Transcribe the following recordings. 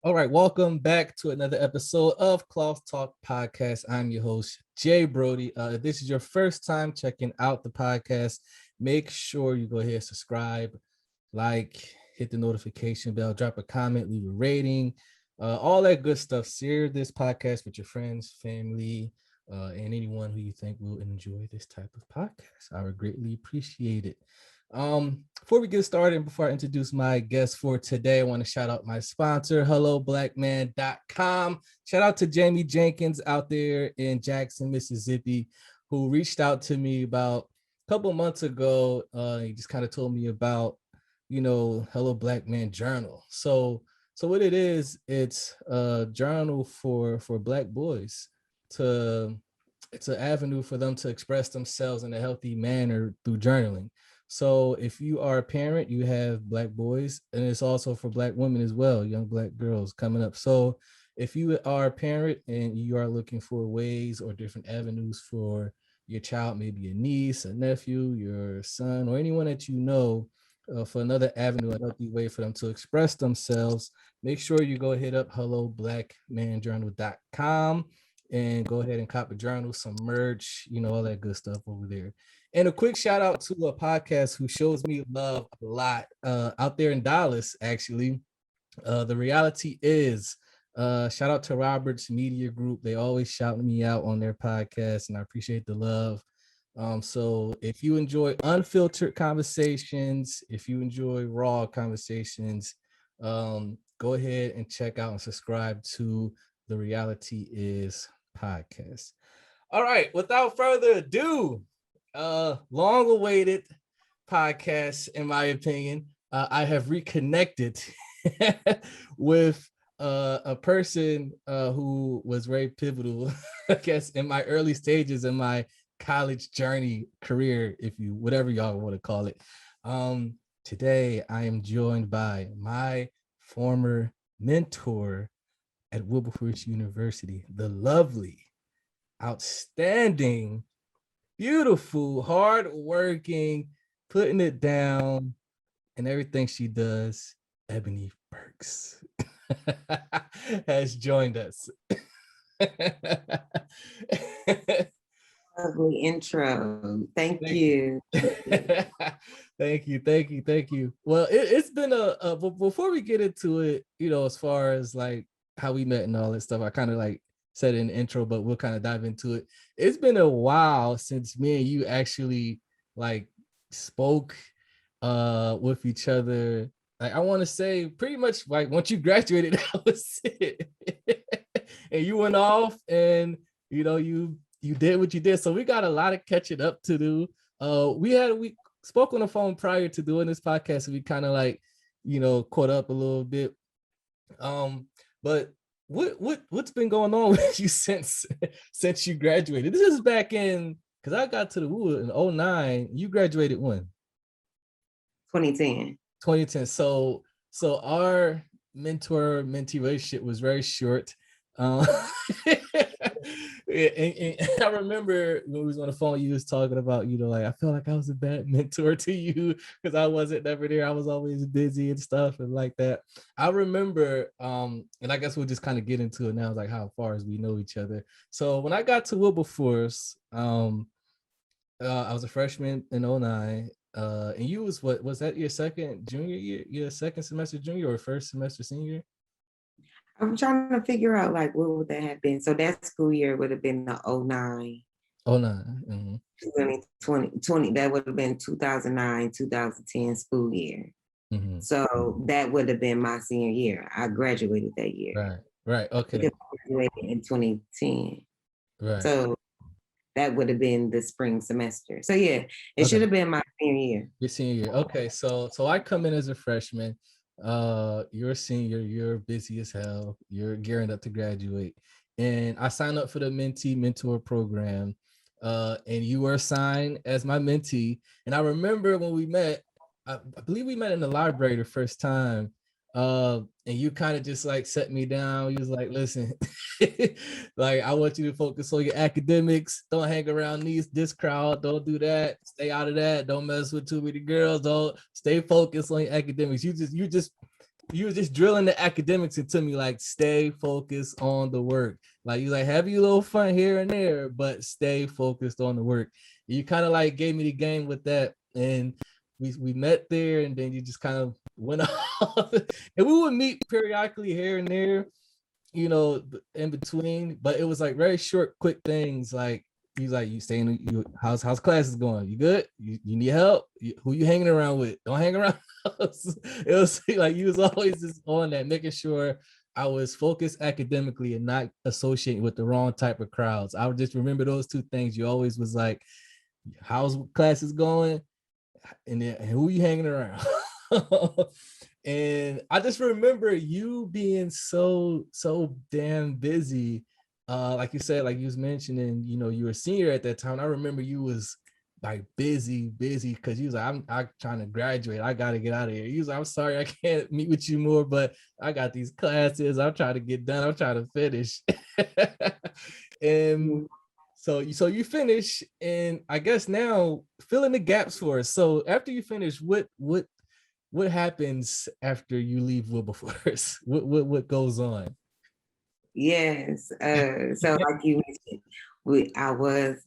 All right, welcome back to another episode of Cloth Talk Podcast. I'm your host, Jay Brody. If this is your first time checking out the podcast, make sure you go ahead and subscribe, like, hit the notification bell, drop a comment, leave a rating, all that good stuff. Share this podcast with your friends, family, and anyone who you think will enjoy this type of podcast. I would greatly appreciate it. Before we get started and before I introduce my guest for today, I want to shout out my sponsor, helloblackman.com. Shout out to Jamie Jenkins out there in Jackson, Mississippi, who reached out to me about a couple months ago. He just kind of told me about, Hello Black Man Journal. So what it is, it's a journal for Black boys to it's an avenue for them to express themselves in a healthy manner through journaling. So if you are a parent, you have Black boys, and it's also for Black women as well, young Black girls coming up. So if you are a parent and you are looking for ways or different avenues for your child, maybe a niece, a nephew, your son, or anyone that you know, for another avenue, a healthy way for them to express themselves, make sure you go hit up helloblackmanjournal.com and go ahead and cop a journal, some merch, all that good stuff over there. And a quick shout out to a podcast who shows me love a lot out there in Dallas, actually. The reality is, shout out to Roberts Media Group. They always shout me out on their podcast, and I appreciate the love. So if you enjoy unfiltered conversations, if you enjoy raw conversations, go ahead and check out and subscribe to The Reality Is podcast. All right, without further ado, long awaited podcast, in my opinion. I have reconnected with a person who was very pivotal, I guess, in my early stages in my college journey, career, if you whatever y'all want to call it. Today I am joined by my former mentor at Wilberforce University, the lovely, outstanding, beautiful, hardworking, putting it down, and everything she does, Ebony Burks has joined us. Lovely intro. Thank you. Thank you. Well, it's been but before we get into it, as far as like how we met and all that stuff, I kind of like said in the intro, but we'll kind of dive into it. It's been a while since me and you actually like spoke with each other. Like I want to say pretty much like once you graduated, that was it. And you went off and you did what you did. So we got a lot of catching up to do. We spoke on the phone prior to doing this podcast, and we kind of like, caught up a little bit. But what's been going on with you since you graduated? This is back in, because I got to the Woo in 2009. You graduated when? 2010. 2010. So our mentor-mentee relationship was very short. And I remember when we was on the phone, you was talking about, like, I feel like I was a bad mentor to you because I wasn't never there. I was always busy and stuff and like that. I remember, and I guess we'll just kind of get into it now, like how far as we know each other. So when I got to Wilberforce, I was a freshman in 2009. And you was that your second junior year, your second semester junior or first semester senior? I'm trying to figure out like what would that have been. So that school year would have been the 09. 09. Mm-hmm. 2020, that would have been 2009, 2010 school year. Mm-hmm. So that would have been my senior year. I graduated that year. Right. Okay. Because I graduated in 2010. Right. So that would have been the spring semester. So yeah, it should have been my senior year. Your senior year. Okay. So I come in as a freshman. You're a senior, you're busy as hell, you're gearing up to graduate. And I signed up for the mentee mentor program. And you were assigned as my mentee. And I remember when we met, I believe we met in the library the first time. And you kind of just like set me down. You was like, listen, like, I want you to focus on your academics. Don't hang around this crowd. Don't do that. Stay out of that. Don't mess with too many girls. Don't stay focused on your academics. You just you were just drilling the academics into me, like stay focused on the work. Like you like have you a little fun here and there, but stay focused on the work. You kind of like gave me the game with that, and we met there, and then you just kind of went off, and we would meet periodically here and there, you know, in between, but it was like very short, quick things. Like he's like, you staying, you how's classes going? You good? You need help? Who you hanging around with? Don't hang around. It was like you was always just on that, making sure I was focused academically and not associating with the wrong type of crowds. I would just remember those two things. You always was like, how's classes going? And then who you hanging around? And I just remember you being so damn busy. Like you said, like you was mentioning, you know, you were a senior at that time. I remember you was like busy because you was like, I'm trying to graduate. I gotta get out of here. You was like, I'm sorry, I can't meet with you more, but I got these classes. I'm trying to get done. I'm trying to finish. And so you finish, and I guess now fill in the gaps for us. So after you finish, what happens after you leave Wilberforce? What goes on? Yes. So like you mentioned,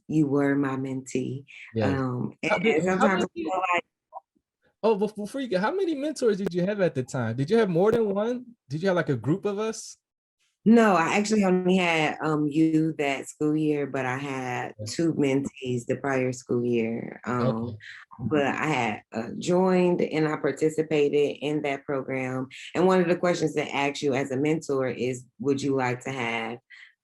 you were my mentee. Yes. And How sometimes I many, feel like, oh, before you get, how many mentors did you have at the time? Did you have more than one? Did you have like a group of us? no, I actually only had you that school year, but I had two mentees the prior school year. Okay. But I had joined and I participated in that program. And one of the questions that asks you as a mentor is, would you like to have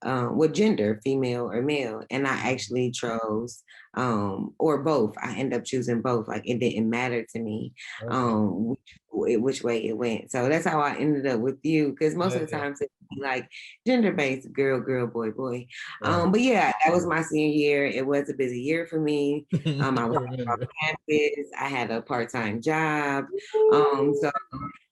what gender, female or male? And I actually chose or both. I ended up choosing both. Like it didn't matter to me Okay. which way it went. So that's how I ended up with you. Because most of the Yeah. times it would be like gender based, girl, girl, boy, boy. Right. But yeah, that was my senior year. It was a busy year for me. I I was on remember. campus. I had a part-time job. So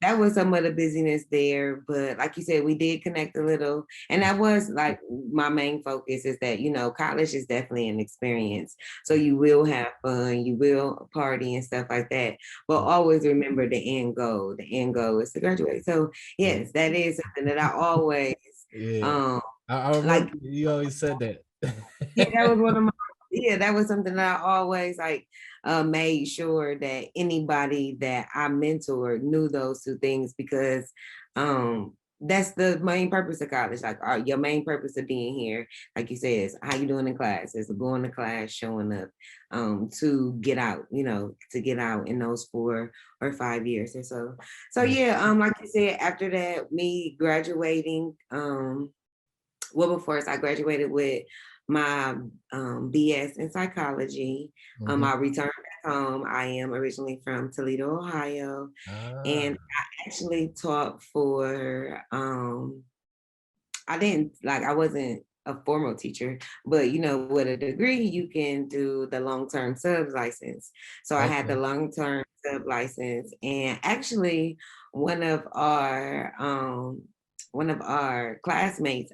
that was some of the busyness there. But like you said, we did connect a little. And that was like my main focus is that, you know, college is definitely an experience. So you will have fun, you will party and stuff like that. But always remember the end goal. The end goal is to graduate. So yes, that is something that I always Yeah. um I remember like you always said that. yeah, that was one of my that was something that I always like made sure that anybody that I mentored knew those two things because that's the main purpose of college. Like your main purpose of being here, like you said, is how you doing in class, is going to class, showing up to get out, you know, to get out in those 4 or 5 years or so. So yeah, like you said, after that, me graduating, Wilberforce, I graduated with my BS in psychology. I returned back home. I am originally from Toledo, Ohio, Ah, and I actually taught for I didn't like I wasn't a formal teacher, but you know, with a degree, you can do the long-term subs license. So I had the okay. long-term sub license, and actually, one of our um, one of our classmates,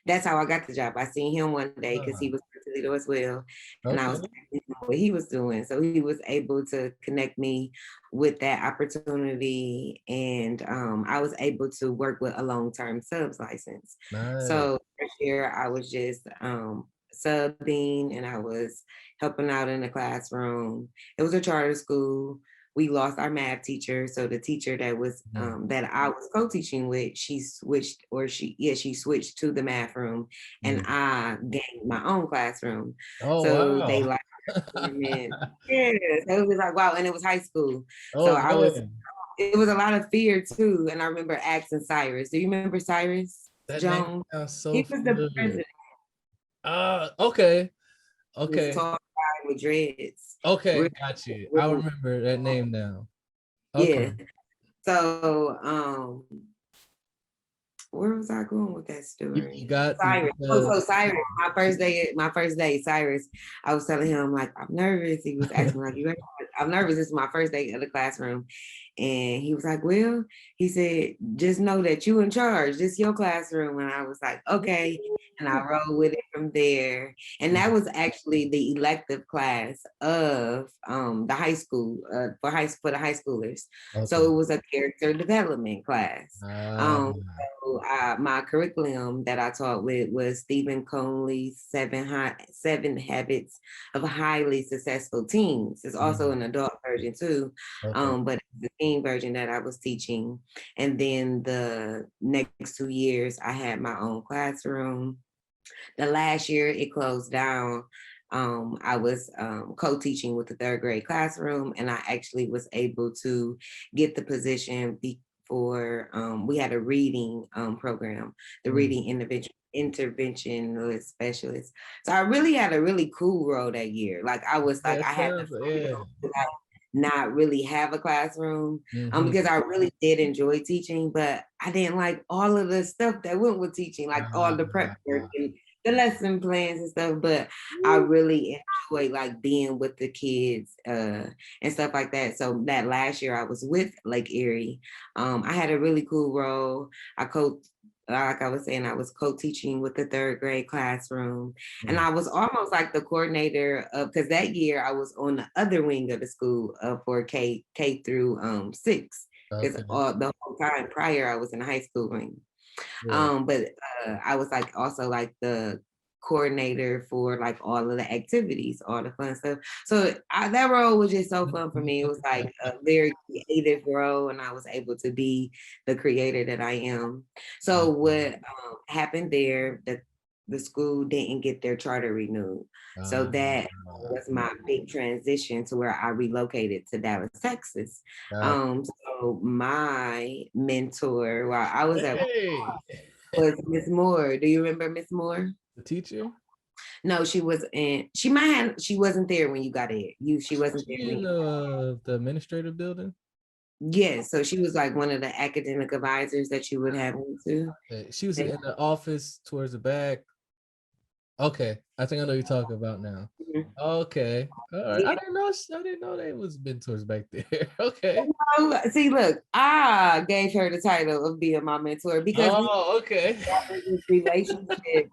that's how I got the job. I seen him one day because Ah, he was from Toledo as well, and I was okay. asking him what he was doing. So he was able to connect me with that opportunity, and I was able to work with a long-term subs license. Nice. So first year I was just subbing and I was helping out in the classroom. It was a charter school. We lost our math teacher, so the teacher that was that I was co-teaching with, she switched to the math room, and Yeah. I gained my own classroom. Oh So they wow. like, yeah, so it was like wow, and it was high school, so Oh I was. man. It was a lot of fear too, and I remember asking Cyrus. Do you remember Cyrus That name Jones? sounds so He was the familiar. president. Okay. He was Okay. tall guy with dreads. Okay. Real, Got you. I real, remember that name now. Okay. yeah. So where was I going with that You story? got Cyrus. Oh, the so Cyrus, my first day, Cyrus, I was telling him like I'm nervous. He was asking me like, I'm nervous. This is my first day of the classroom. And he was like, well, he said, just know that you in charge. This is your classroom. And I was like, okay. and I rolled with it from there. And that was actually the elective class of the high school for the high schoolers. So Okay. it was a character development class. Ah, My curriculum that I taught with was Stephen Conley's Seven Habits of Highly Successful Teens. It's also an adult version too, okay. but the teen version that I was teaching. And then the next 2 years, I had my own classroom. The last year it closed down. I was co-teaching with the third grade classroom, and I actually was able to get the position before we had a reading program, the reading interventionist specialist. So I really had a really cool role that year. Like I was like, Yeah, I had the sounds, yeah. freedom to like not really have a classroom Mm-hmm. because I really did enjoy teaching, but I didn't like all of the stuff that went with teaching, like all the prep work and the lesson plans and stuff. But I really enjoy like being with the kids and stuff like that. So that last year I was with Lake Erie. I had a really cool role. Like I was saying, I was co-teaching with the third grade classroom. And I was almost like the coordinator of, because that year I was on the other wing of the school for K through 6. Because Okay. the whole time prior I was in the high school wing. Yeah. But I was like also like the coordinator for like all of the activities, all the fun stuff. So that role was just so fun for me. It was like a very creative role, and I was able to be the creator that I am. So what happened there? The school didn't get their charter renewed. So that was my big transition to where I relocated to Dallas, Texas. So my mentor while I was at Hey, was Miss Moore. Do you remember Miss Moore? the teacher? No, she was in. She wasn't there when you got in. She wasn't there She when in you. the administrative building? Yes, so she was like one of the academic advisors that you would have into. She was in the office towards the back. Okay, I think I know you're talking about now. Mhm. Okay, all right. Yeah. I didn't know they was mentors back there. Okay. Oh, see, look, I gave her the title of being my mentor because we Oh, okay. established this relationship.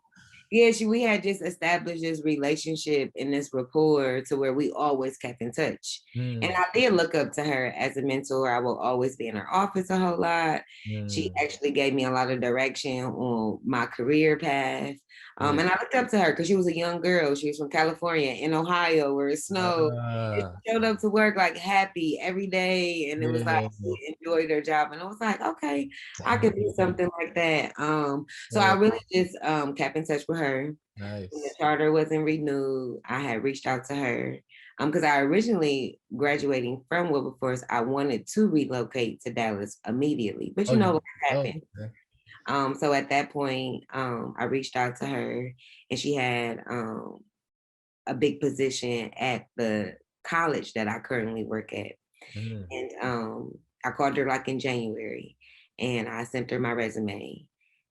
Yeah, we had just established this relationship and this rapport to where we always kept in touch. And I did look up to her as a mentor. I will always be in her office a whole lot. She actually gave me a lot of direction on my career path. And I looked up to her because she was a young girl. She was from California in Ohio where it snowed. She showed up to work like happy every day. And it was like she enjoyed her job. And I was like, okay, I could do something like that. So I really just kept in touch with her. Nice. When the charter wasn't renewed, I had reached out to her. Because I originally graduating from Wilberforce, I wanted to relocate to Dallas immediately. But what happened. Okay. So at that point, I reached out to her and she had a big position at the college that I currently work at. And I called her like in January and I sent her my resume.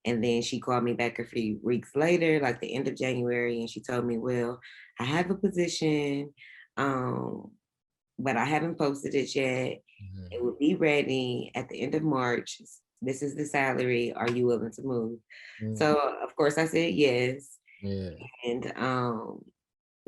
And then she called me back a few weeks later, like the end of January, and she told me, well, I have a position, but I haven't posted it yet. It will be ready at the end of March. This is the salary. Are you willing to move? So of course I said yes. Yeah. And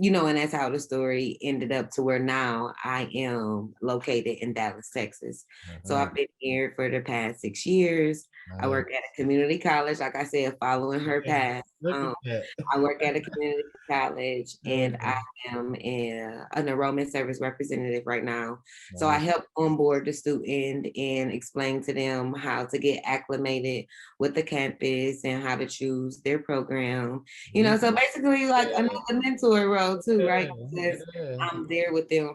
and that's how the story ended up to where now I am located in Dallas, Texas. So I've been here for the past 6 years. I work at a community college, like I said, following her path. Look at that. I work at a community college and I am an enrollment service representative right now. So I help onboard the student and explain to them how to get acclimated with the campus and how to choose their program. So basically like another mentor role too, right? Because I'm there with them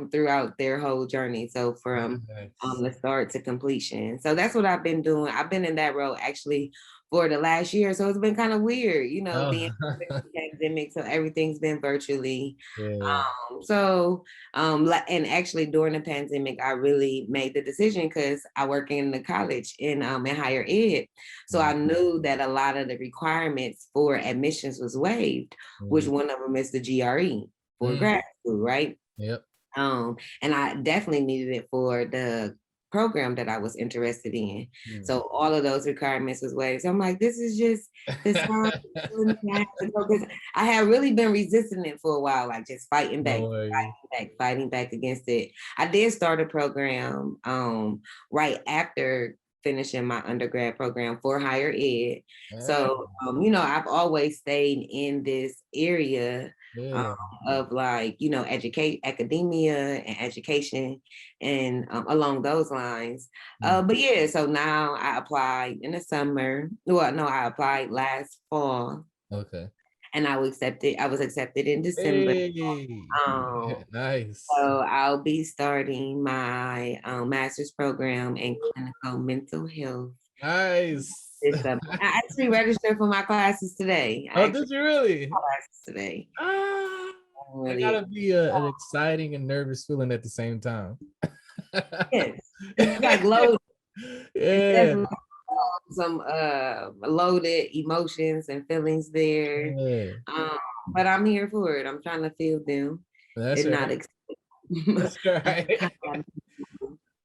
throughout their whole journey. So from the start to completion. So that's what I've been doing. I've been in that role actually for the last year. So it's been kind of weird, being pandemic. So everything's been virtually. And actually during the pandemic, I really made the decision because I work in the college in higher ed. So I knew that a lot of the requirements for admissions was waived, which one of them is the GRE for grad school, right? Yep. And I definitely needed it for the program that I was interested in. So all of those requirements was waived. So I'm like, this is just the time I have to go, 'cause I had really been resisting it for a while, like just fighting back, fighting back against it. I did start a program right after finishing my undergrad program for higher ed. So I've always stayed in this area of like, educate academia and education and along those lines. But yeah, so now I applied in the summer. Well, no, I applied last fall. Okay. And I was accepted in December. Hey, nice. So I'll be starting my master's program in clinical mental health. Nice. I actually registered for my classes today. Did you really? Classes today. It gotta be an exciting and nervous feeling at the same time. Yes, it's like loaded. Yeah. Some loaded emotions and feelings there. Yeah. But I'm here for it. I'm trying to feel them. That's and right. That's right.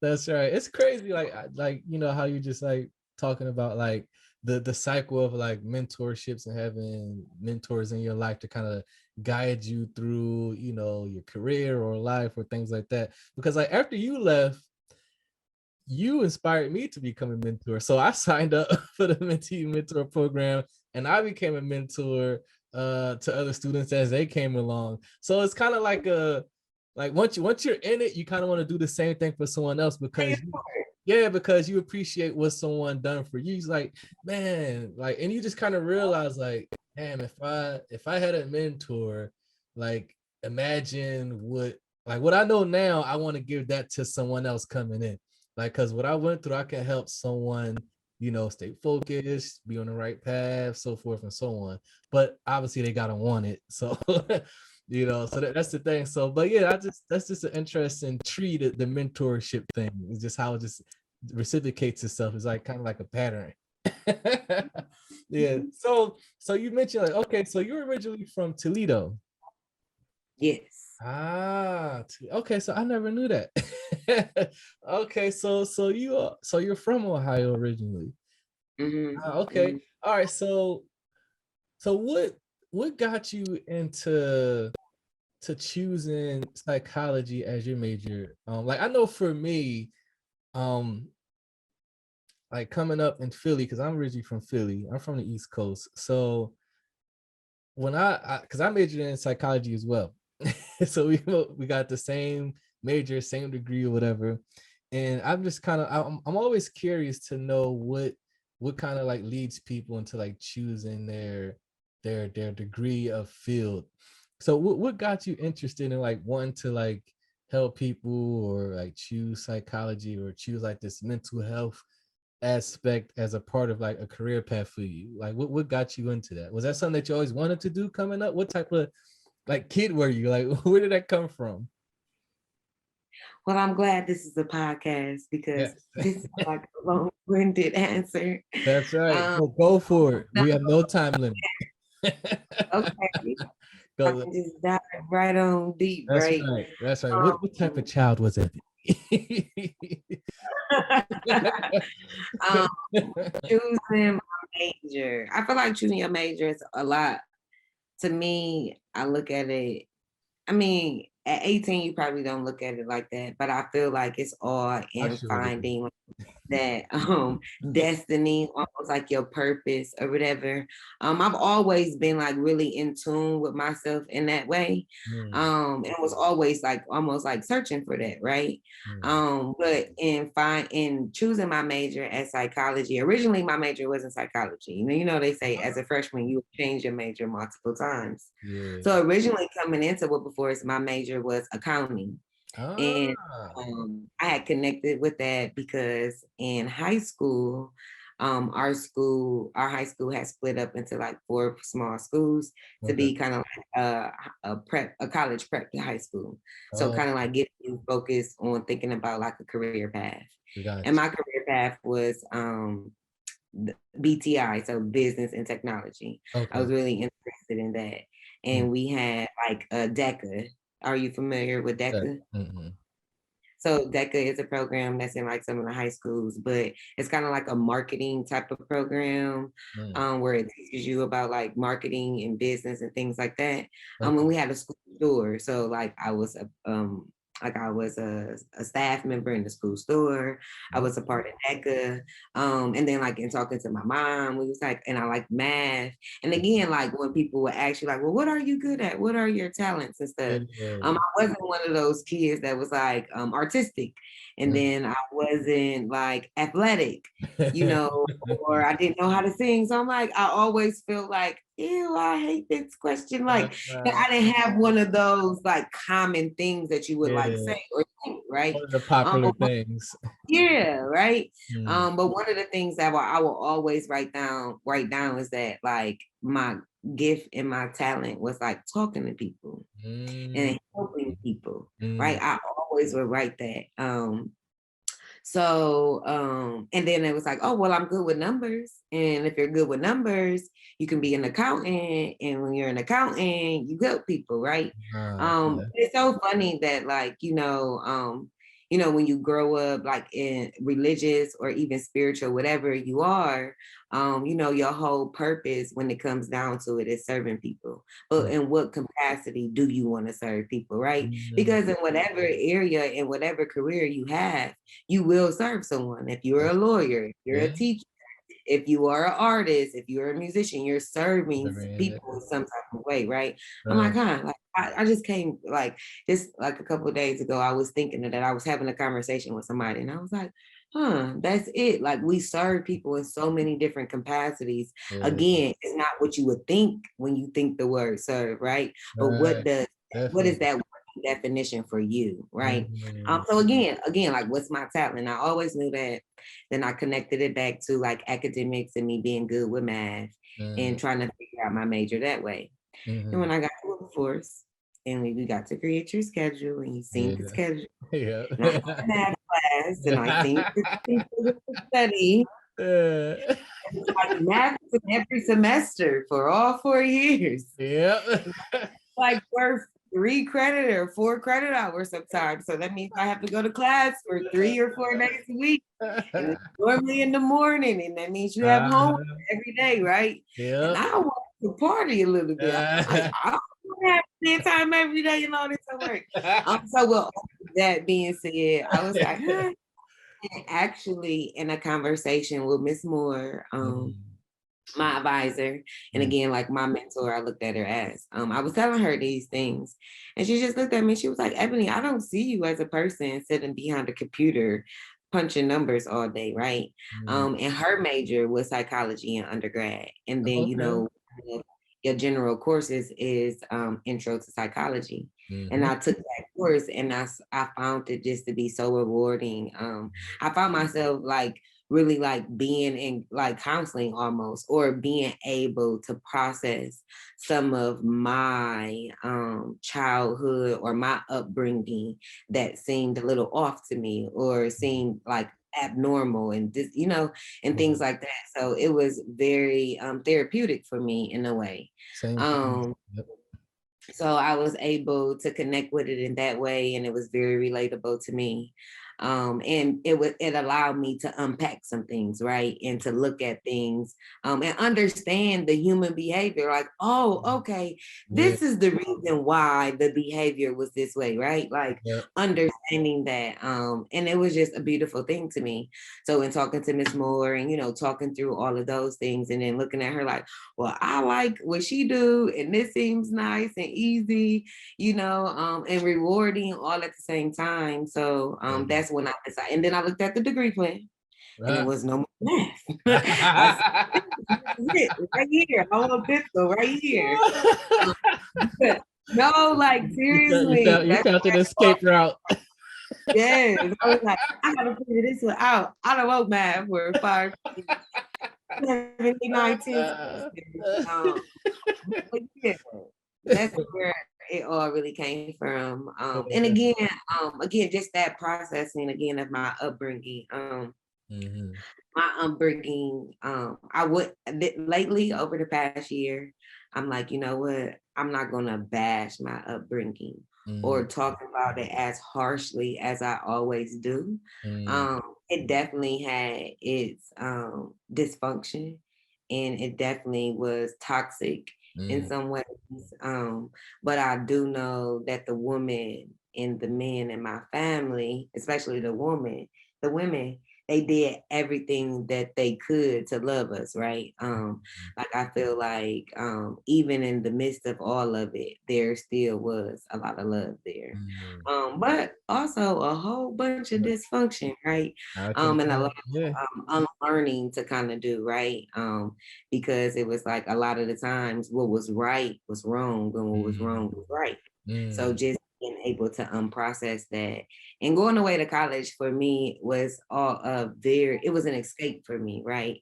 That's right. It's crazy, like how you just like talking about like the cycle of like mentorships and having mentors in your life to kind of guide you through, your career or life or things like that. Because like after you left, you inspired me to become a mentor. So I signed up for the mentee mentor program and I became a mentor to other students as they came along. So it's kind of like once you're in it, you kind of want to do the same thing for someone else because because you appreciate what someone done for you. It's like, man, like, and you just kind of realize like, damn, if I had a mentor, like imagine what I know now, I want to give that to someone else coming in. Like, because what I went through, I can help someone, stay focused, be on the right path, so forth and so on. But obviously they gotta want it. So so that's the thing. So, but yeah, that's just an interesting tree, the mentorship thing. It's just how it just reciprocates itself. It's like kind of like a pattern. Yeah. So you mentioned like, okay, so you're originally from Toledo. Yes. Okay, so I never knew that. Okay, so you're from Ohio originally. Okay. All right, so what got you into choosing psychology as your major? Like I know for me, like coming up in Philly, because I'm originally from Philly, I'm from the East Coast. So when because I majored in psychology as well. So we got the same major, same degree or whatever. And I'm just kind of I'm always curious to know what kind of like leads people into like choosing their degree of field. So what got you interested in like wanting to like help people or like choose psychology or choose like this mental health aspect as a part of like a career path for you? Like what got you into that? Was that something that you always wanted to do coming up? What type of like kid were you? Like where did that come from? Well, I'm glad this is a podcast because this is like a long-winded answer. That's right. Go for it. We have no time limit. Okay. I can just dive right on deep, That's right? right. That's right. What type of child was it? Choosing my major. I feel like choosing your major is a lot. To me, I look at it, I mean, at 18, you probably don't look at it like that, but I feel like it's all in finding that destiny, almost like your purpose or whatever. I've always been like really in tune with myself in that way. And was always like almost like searching for that, right? But in choosing my major as psychology, originally my major wasn't psychology. They say as a freshman you change your major multiple times. So originally coming into Wilberforce, my major was accounting. And I had connected with that because in high school, our high school had split up into like 4 small schools to be kind of like a college prep to high school. So kind of like getting you focused on thinking about like a career path. And my career path was BTI, so business and technology. I was really interested in that. And we had like a DECA. Are you familiar with DECA? So DECA is a program that's in like some of the high schools, but it's kind of like a marketing type of program, where it teaches you about like marketing and business and things like that. When we had a school store, so like I was a staff member in the school store. I was a part of DECA. And then like in talking to my mom, we was like, and I like math. And again, like when people would ask you like, well, what are you good at? What are your talents and stuff? I wasn't one of those kids that was like artistic. And then I wasn't like athletic, or I didn't know how to sing. So I'm like, I always feel like, ew, I hate this question. Like, I didn't have one of those like common things that you would like say or think, right? One of the popular things. Yeah, right. But one of the things that I will always write down is that like my gift and my talent was like talking to people and helping people, right? I always would write that. And then it was like, oh, well, I'm good with numbers. And if you're good with numbers, you can be an accountant. And when you're an accountant, you help people, right? It's so funny that like, when you grow up like in religious or even spiritual, whatever you are, your whole purpose when it comes down to it is serving people. But in what capacity do you want to serve people, right? Because in whatever area, in whatever career you have, you will serve someone. If you're a lawyer, if you're a teacher, if you are an artist, if you're a musician, you're serving people in some type of way, right? I'm like, like I just came like just like a couple of days ago, I was thinking that I was having a conversation with somebody and I was like, that's it. Like we serve people in so many different capacities. Again, it's not what you would think when you think the word serve, right? But what is that definition for you, right? So again, like what's my talent? I always knew that. Then I connected it back to like academics and me being good with math and trying to figure out my major that way. And when I got to workforce and we got to create your schedule and you seen the schedule. And I had a math class and I seen the study. Like math every semester for all 4 years. Like worth 3 credit or 4 credit hours sometimes. So that means I have to go to class for 3 or 4 days a week. And it's normally in the morning. And that means you have homework every day, right? And I want to party a little bit. I don't have to spend time every day and all this homework. So well, that being said, I was like, And actually in a conversation with Miss Moore, my advisor, and again, like my mentor, I looked at her as, I was telling her these things and she just looked at me. She was like, Ebony, I don't see you as a person sitting behind a computer punching numbers all day, right? And her major was psychology in undergrad. And then, your general courses is intro to psychology. And I took that course and I found it just to be so rewarding. I found myself like really like being in like counseling almost, or being able to process some of my childhood or my upbringing that seemed a little off to me or seemed like abnormal and this, and things like that. So it was very therapeutic for me in a way. So I was able to connect with it in that way, and it was very relatable to me. And it allowed me to unpack some things, right? And to look at things and understand the human behavior. Like, oh, okay, this is the reason why the behavior was this way, right? Like understanding that. And it was just a beautiful thing to me. So in talking to Miss Moore and, talking through all of those things and then looking at her like, well, I like what she do, and this seems nice and easy, and rewarding all at the same time. So that's when I decided. And then I looked at the degree plan, and it was no more math. I said, right here, I want a pistol right here. No, like seriously, you felt an escape route. Yes, I was like, I gotta figure this one out. I don't want math for 5, 79, 10. Yeah, that's where it all really came from. And again, just that processing again of my upbringing. I would lately over the past year, I'm like, you know what? I'm not gonna bash my upbringing or talk about it as harshly as I always do. mm, It definitely had its dysfunction, and it definitely was toxic in mm, some ways. But I do know that the woman and the men in my family, especially the women, they did everything that they could to love us, right? Like I feel like even in the midst of all of it, there still was a lot of love there. mm. But also a whole bunch of dysfunction, right? I can And a lot imagine. Yeah. of unlearning to kind of do, right? Because it was like a lot of the times what was right was wrong and what was Mm, wrong was right. So mm, just being able to unprocess that and going away to college for me was all it was an escape for me, right?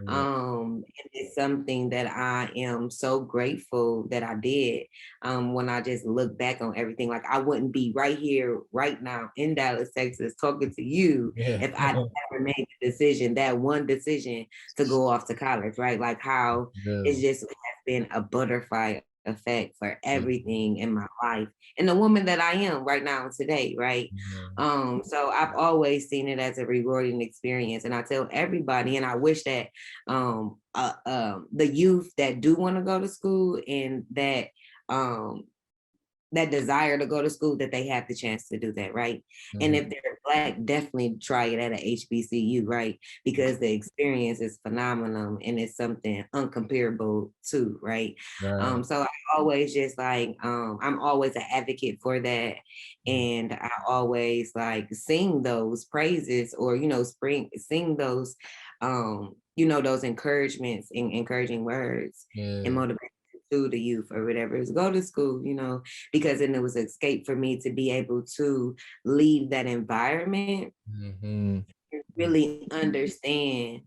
yeah. And it's something that I am so grateful that I did. When I just look back on everything, like I wouldn't be right here, right now in Dallas, Texas, talking to you Yeah. if I never made the decision, that one decision to go off to college, right? Like how it's Real. just has been a butterfly effect for Mm, everything in my life and the woman that I am right now today, right? mm, So I've always seen it as a rewarding experience, and I tell everybody, and I wish that the youth that do want to go to school and um, that desire to go to school that they have the chance to do that, right? And mm, if they're Black, definitely try it at a HBCU, right? Because the experience is phenomenal and it's something uncomparable too, right? right. So I always just like I'm always an advocate for that, Mm, and I always like sing those praises or sing those those encouragements and encouraging words and yeah. motivation to the youth or whatever is go to school, because then it was an escape for me to be able to leave that environment Mm-hmm. and really understand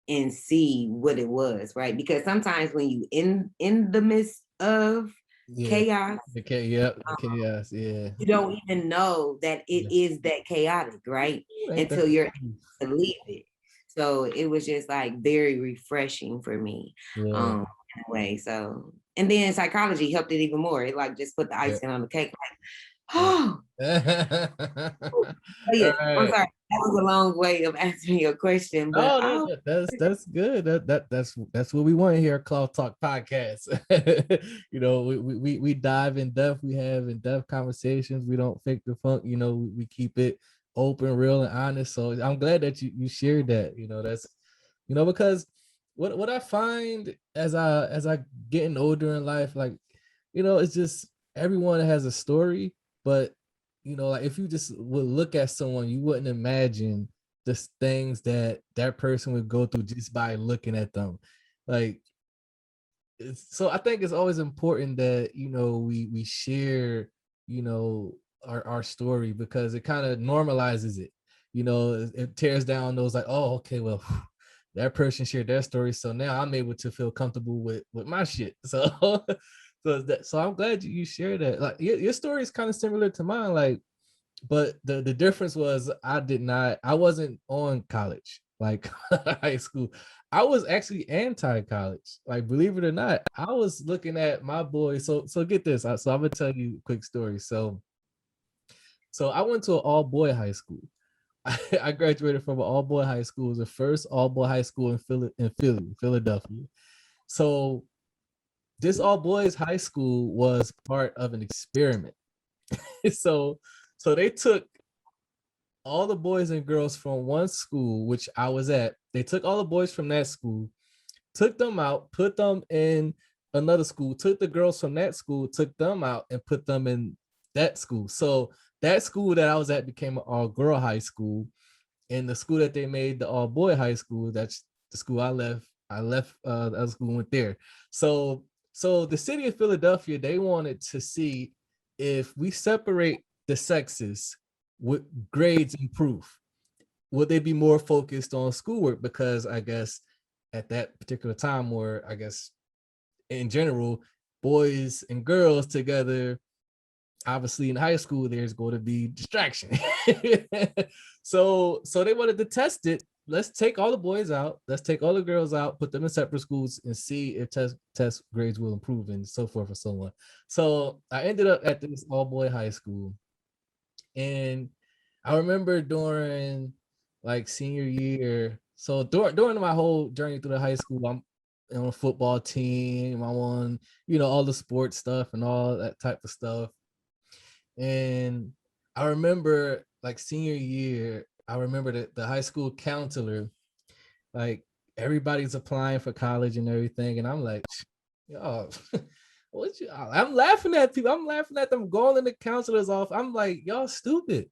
and see what it was, right? Because sometimes when you in the midst of Yeah. chaos, Okay. Yep. Chaos. Yeah. you don't even know that it Yeah. is that chaotic, right? Ooh, ain't that Until the you're truth? able to leave it. So it was just like very refreshing for me, Yeah. in a way. So and then psychology helped it even more. It like just put the Yeah. icing on the cake. Like, Right. oh, but yeah, I'm All sorry. That was a long way of answering your question, but No, I no, hope that's good. That's what we want here at Cloth Talk Podcast. We dive in depth. We have in depth conversations. We don't fake the funk. We keep it open, real, and honest. So I'm glad that you shared that. That's because what I find as I getting older in life, like it's just everyone has a story, but like if you just would look at someone, you wouldn't imagine the things that person would go through just by looking at them. Like, so I think it's always important that we share our story, because it kind of normalizes it. It tears down those, like, oh, okay, well, that person shared their story, so now I'm able to feel comfortable with my shit. So so I'm glad you shared that. Like your story is kind of similar to mine, like, but the difference was I wasn't on college, like high school. I was actually anti-college, like, believe it or not. I was looking at my boy. So get this. So I'm gonna tell you a quick story. So I went to an all-boy high school. I graduated from an all-boy high school. It was the first all-boy high school in Philadelphia. So this all-boys high school was part of an experiment. so so they took all the boys and girls from one school, which I was at. They took all the boys from that school, took them out, put them in another school, took the girls from that school, took them out, and put them in that school. So that school that I was at became an all-girl high school. And the school that they made the all-boy high school, that's the school I left. I left the other school and went there. So the city of Philadelphia, they wanted to see if we separate the sexes, would grades improve? Would they be more focused on schoolwork? Because I guess at that particular time, or I guess in general, boys and girls together, obviously in high school, there's going to be distraction. So they wanted to test it let's take all the boys out, let's take all the girls out, put them in separate schools, and see if test grades will improve, and so forth and so on. So I ended up at this all boy high school, and I remember during like senior year. So during my whole journey through the high school, I'm on a football team. I'm on, all the sports stuff and all that type of stuff. And I remember like senior year, I remember that the high school counselor, like everybody's applying for college and everything. And I'm like, yo, I'm laughing at people. I'm laughing at them going in the counselor's office. I'm like, y'all stupid.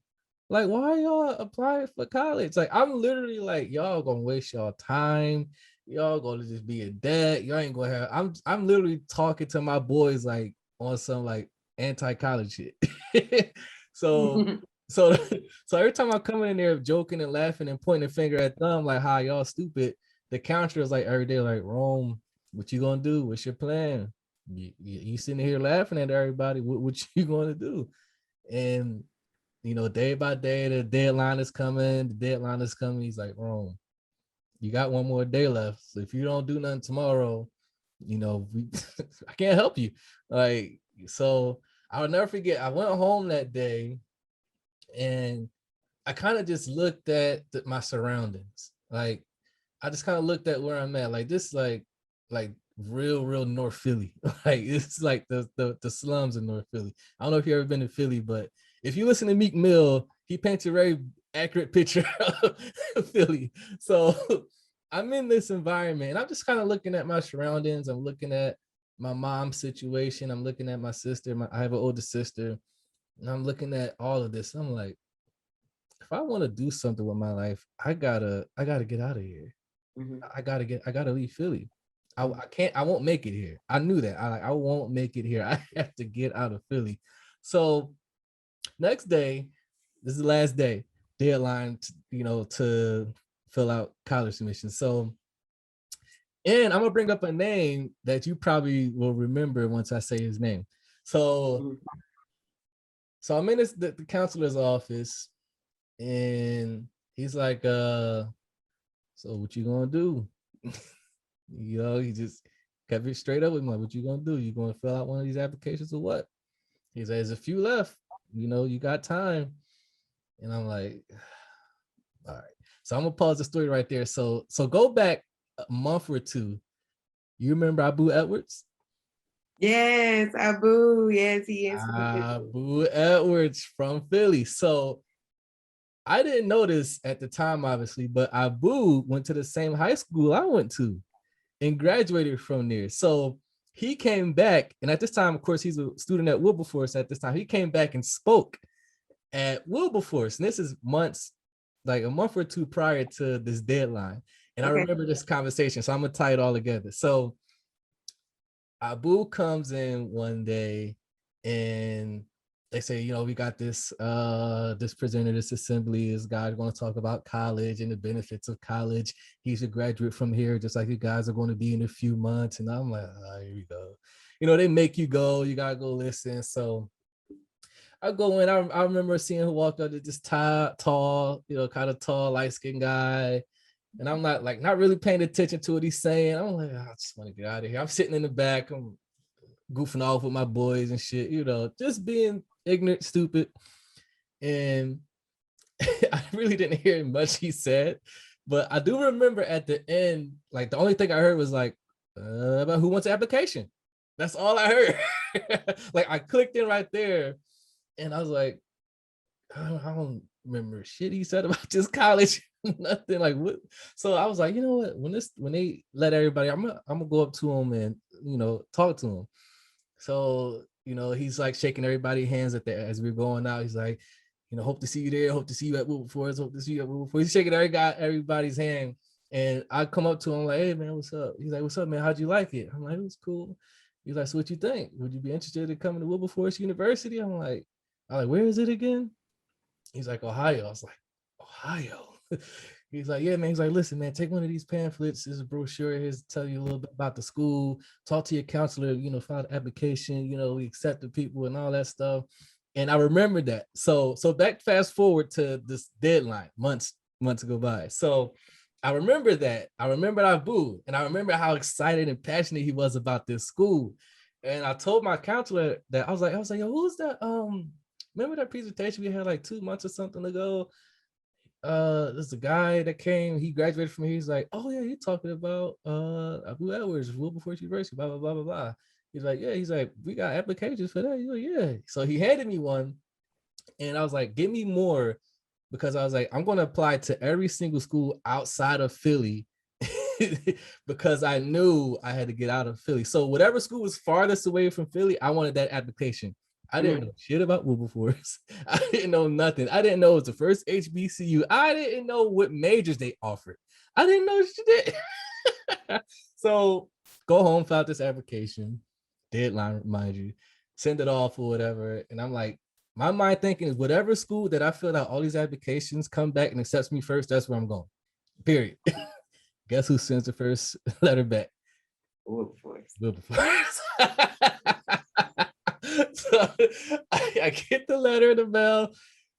Like, why y'all applying for college? Like, I'm literally like, y'all gonna waste y'all time. Y'all gonna just be in debt. Y'all ain't gonna have. I'm literally talking to my boys like on some like anti-college shit. so so so every time I'm coming in there joking and laughing and pointing a finger at them like, how y'all stupid, the counselor is like every day like, Rome, what you gonna do? What's your plan? You sitting here laughing at everybody. What you gonna do? And day by day, the deadline is coming. The deadline is coming. He's like, Rome, you got one more day left. So if you don't do nothing tomorrow, I can't help you. Like, so I'll never forget. I went home that day, and I kind of just looked at my surroundings. Like, I just kind of looked at where I'm at. Like this, like real North Philly. Like it's like the slums in North Philly. I don't know if you've ever been to Philly, but if you listen to Meek Mill, he paints a very accurate picture of Philly. So I'm in this environment, and I'm just kind of looking at my surroundings. I'm looking at my mom's situation. I'm looking at my sister. I have an older sister, and I'm looking at all of this. I'm like, if I want to do something with my life, I gotta get out of here. Mm-hmm. I gotta leave Philly. I won't make it here. I knew that. I won't make it here. I have to get out of Philly. So next day, this is the last day, deadline, to fill out college submissions. So, and I'm gonna bring up a name that you probably will remember once I say his name. So I'm in the counselor's office, and he's like, so what you gonna do? He just kept it straight up with me. Like, what you gonna do? You gonna fill out one of these applications or what? He said, there's a few left. You got time. And I'm like, all right. So I'm gonna pause the story right there. So go back a month or two. You remember Abu Edwards? Yes, Abu. Yes, he is. Abu Edwards from Philly. So I didn't notice at the time, obviously, but Abu went to the same high school I went to and graduated from there. So he came back, and at this time, of course, he's a student at Wilberforce at this time. He came back and spoke at Wilberforce, and this is months, like a month or two prior to this deadline. And okay. I remember this conversation, so I'm gonna tie it all together. So Abu comes in one day, and they say, we got this presenter, this assembly, this guy's going to talk about college and the benefits of college. He's a graduate from here, just like you guys are going to be in a few months. And I'm like, here we go. They make you go, you got to go listen. So I go in, I remember seeing who walked up to this tall, kind of tall, light-skinned guy. And I'm not really paying attention to what he's saying. I'm like, I just want to get out of here. I'm sitting in the back, I'm goofing off with my boys and shit, just being ignorant, stupid. And I really didn't hear much he said, but I do remember at the end, like the only thing I heard was like, about who wants the application. That's all I heard. Like I clicked in right there, and I was like, I don't remember shit he said about just college. Nothing. Like what? So I was like, you know what? When they let everybody, I'm gonna go up to him and talk to him. So he's like shaking everybody's hands as we're going out. He's like, hope to see you there. Hope to see you at Wilberforce. Hope to see you at Wilberforce. He's shaking everybody's hand, and I come up to him like, hey man, what's up? He's like, what's up, man? How'd you like it? I'm like, it was cool. He's like, so what you think? Would you be interested in coming to Wilberforce University? I'm like, where is it again? He's like, Ohio. I was like, Ohio. He's like, yeah, man. He's like, listen, man, take one of these pamphlets. There's a brochure here to tell you a little bit about the school. Talk to your counselor, file an application, we accept the people and all that stuff. And I remember that. So fast forward to this deadline, months go by. So I remember that. I remember Abu, and I remember how excited and passionate he was about this school. And I told my counselor that I was like, yo, who's that? Remember that presentation we had like 2 months or something ago? There's a guy that came, he graduated from here. He's like, oh yeah, you're talking about Abu Edwards, Wilberforce University, blah, blah, blah, blah, blah. He's like, yeah, he's like, we got applications for that. He's like, yeah. So he handed me one, and I was like, give me more, because I was like, I'm going to apply to every single school outside of Philly because I knew I had to get out of Philly. So whatever school was farthest away from Philly, I wanted that application. I didn't know shit about Wilberforce. I didn't know nothing. I didn't know it was the first HBCU. I didn't know what majors they offered. I didn't know shit. So go home, fill out this application, deadline, mind you, send it off or whatever. And I'm like, my mind thinking is whatever school that I filled out all these applications come back and accepts me first, that's where I'm going. Period. Guess who sends the first letter back? Wilberforce. So I get the letter in the mail.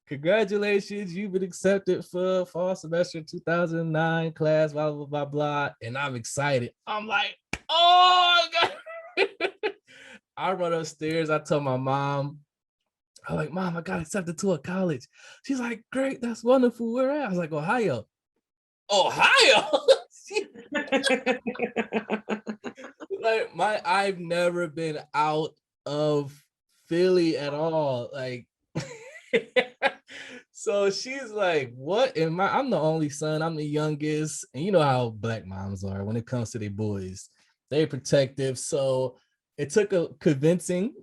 Congratulations, you've been accepted for fall semester 2009 class, blah, blah, blah, blah. And I'm excited. I'm like, oh, God. I run upstairs. I tell my mom, I'm like, Mom, I got accepted to a college. She's like, great, that's wonderful. Where at? I was like, Ohio. Like I've never been out of Philly at all. Like, so she's like, what? I'm the only son, I'm the youngest. And you know how Black moms are when it comes to their boys. They're protective. So it took a convincing.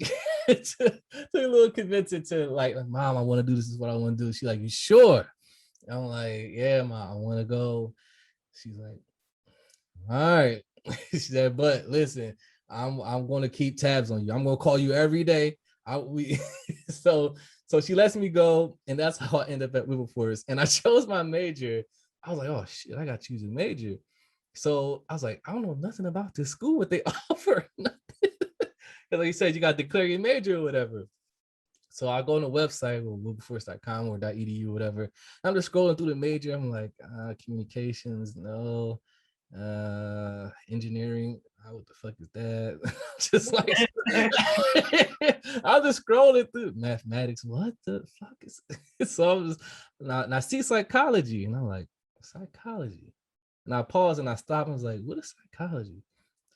It took a little convincing to like, Mom, I want to do this, is what I want to do. She's like, you sure? I'm like, yeah, Mom, I want to go. She's like, all right. She said, but listen, I'm going to keep tabs on you. I'm going to call you every day. So she lets me go, and that's how I end up at Wilberforce. And I chose my major. I was like, oh shit, I got to choose a major. So I was like, I don't know nothing about this school, what they offer. Nothing. Like you said, you got to declare your major or whatever. So I go on the website, or wilberforce.com or .edu or whatever. I'm just scrolling through the major. I'm like, communications, no. Engineering, what the fuck is that? Just like, I'm just scrolling through mathematics. What the fuck is it? So I'm just, and I see psychology, and I'm like, psychology. And I pause and I stop and I was like, what is psychology?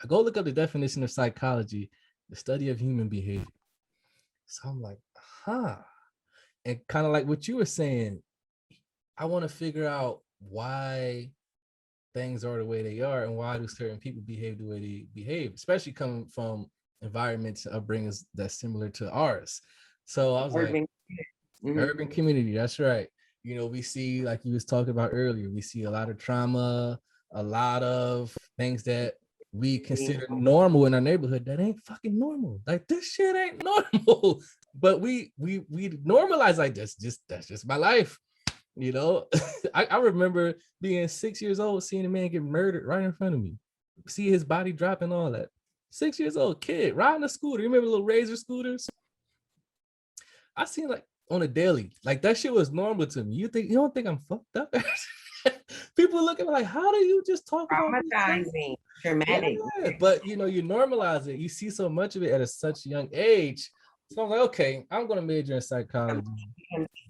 I go look up the definition of psychology, the study of human behavior. So I'm like, and kind of like what you were saying, I want to figure out why things are the way they are, and why do certain people behave the way they behave, especially coming from environments, upbringings that's similar to ours. So I was like, urban community, that's right. You know, we see, like you was talking about earlier, we see a lot of trauma, a lot of things that we consider normal in our neighborhood that ain't fucking normal. Like, this shit ain't normal. But we normalize like this. That's just my life. You know, I remember being 6 years old, seeing a man get murdered right in front of me, see his body drop and all that. 6 years old kid riding a scooter. You remember little Razor scooters? I seen like on a daily, like that shit was normal to me. You don't think I'm fucked up? People look at me like, how do you just talk about traumatizing, traumatic? Yeah, but you know, you normalize it. You see so much of it at such a young age. So I'm like, okay, I'm gonna major in psychology.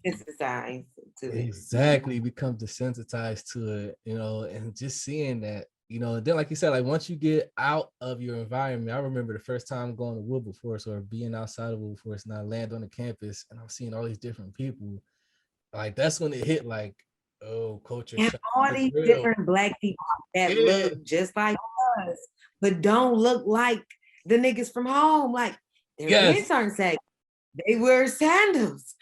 Desensitized to it. Exactly, become desensitized to it, you know, and just seeing that, you know, then like you said, like once you get out of your environment, I remember the first time going to Wilberforce or being outside of Wilberforce, and I land on the campus and I'm seeing all these different people. Like that's when it hit, like, oh, culture and shock. all these different Black people that look just like us, but don't look like the niggas from home. Like their pants aren't saggy. They wear sandals.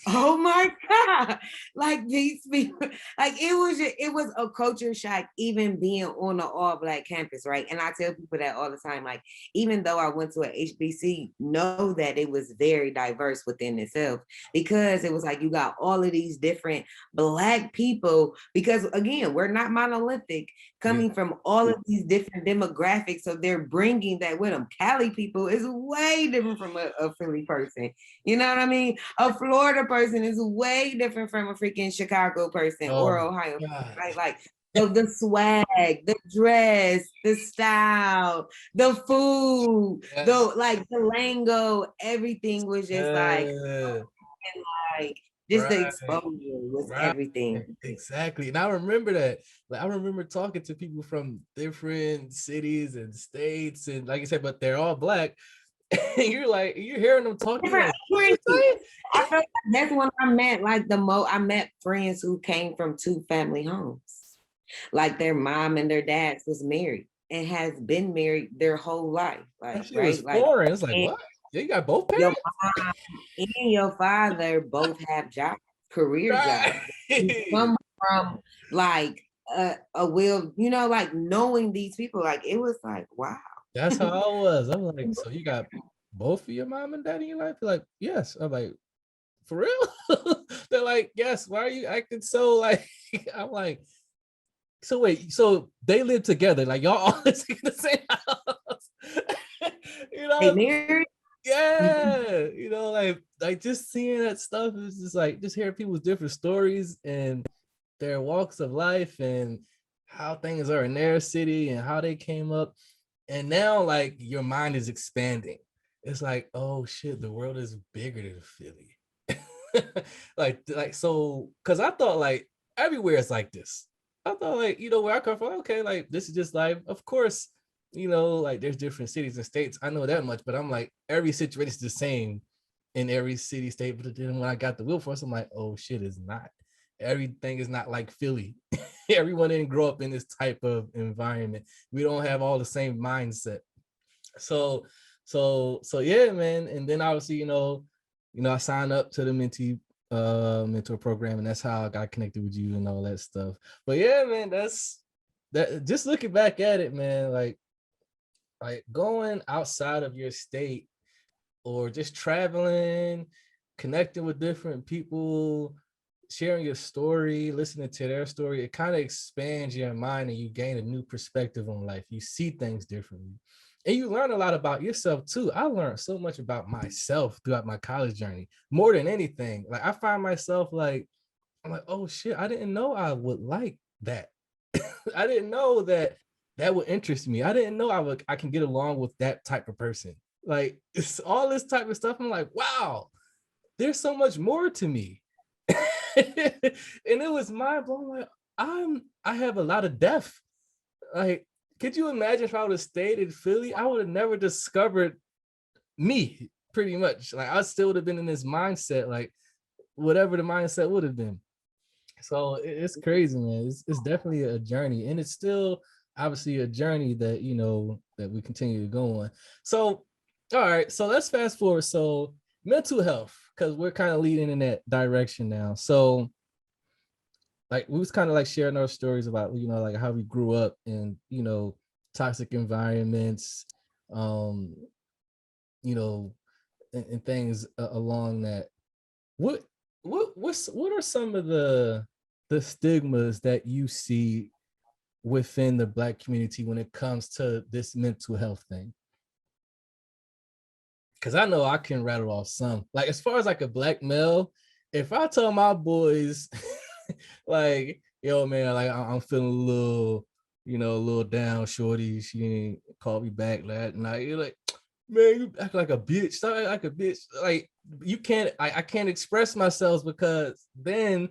Oh my God. Like these people, like it was a culture shock even being on the all Black campus, right? And I tell people that all the time. Like, even though I went to a HBC, know that it was very diverse within itself, because it was like you got all of these different Black people, because again, we're not monolithic, coming from all of these different demographics. So they're bringing that with them. Cali people is way different from a Philly person. You know what I mean? A Florida person is way different from a freaking Chicago person or Ohio. Right? Like So the swag, the dress, the style, the food, Yes. the lingo, everything was just Uh, like just the right. exposure was Right. everything. Exactly. And I remember that. Like I remember talking to people from different cities and states, and like I said, but they're all black. And you're hearing them talk, you're Different like, what you experiences. saying? I felt like that's when I met I met friends who came from two family homes. Like their mom and their dads was married and has been married their whole life. That Like, shit was right? Like foreign. It's like, and what? Yeah, you got both your parents? mom and your father both have jobs, career Right. jobs. You come from like a will, like knowing these people, like it was like, wow. That's how I was. I'm like, so you got both of your mom and dad in your life? They're like, yes. I'm like, for real? They're like, yes. Why are you acting so like? I'm like, so wait, so they live together, like y'all all live in the same house. you They know, married. yeah, like just seeing that stuff is just like just hearing people's different stories and their walks of life and how things are in their city and how they came up. And now like your mind is expanding. It's like, oh shit, the world is bigger than Philly. like so because I thought like everywhere is like this. I thought like, where I come from, okay, like this is just life. Of course, like there's different cities and states. I know that much, but I'm like every situation is the same in every city, state. But then when I got the wheel force, I'm like, oh shit, it's not. Everything is not like Philly. Everyone didn't grow up in this type of environment. We don't have all the same mindset. So, so yeah, man. And then obviously, I signed up to the mentor program, and that's how I got connected with you and all that stuff. But yeah, man, that's that. Just looking back at it, man, like going outside of your state or just traveling, connecting with different people, sharing your story, listening to their story, it kind of expands your mind and you gain a new perspective on life. You see things differently. And you learn a lot about yourself too. I learned so much about myself throughout my college journey, more than anything. Like I find myself like, I'm like, oh shit, I didn't know I would like that. I didn't know that that would interest me. I didn't know I can get along with that type of person. Like it's all this type of stuff. I'm like, wow, there's so much more to me. And it was mind blowing. Like I have a lot of depth. Like, could you imagine if I would have stayed in Philly? I would have never discovered me, pretty much. Like I still would have been in this mindset, like whatever the mindset would have been. So it's crazy, man. It's definitely a journey, and it's still obviously a journey that that we continue to go on. So, all right, so let's fast forward. So mental health, because we're kind of leading in that direction now. So, like we was kind of like sharing our stories about like how we grew up in toxic environments, um, you know, and things along that. What what are some of the stigmas that you see within the Black community when it comes to this mental health thing? Because I know I can rattle off some. Like as far as like a Black male, if I tell my boys, like, yo man, like I'm feeling a little, a little down, shorty, she ain't called me back that night. You're like, man, you act like a bitch. Stop acting like a bitch. Like you can't, I can't express myself because then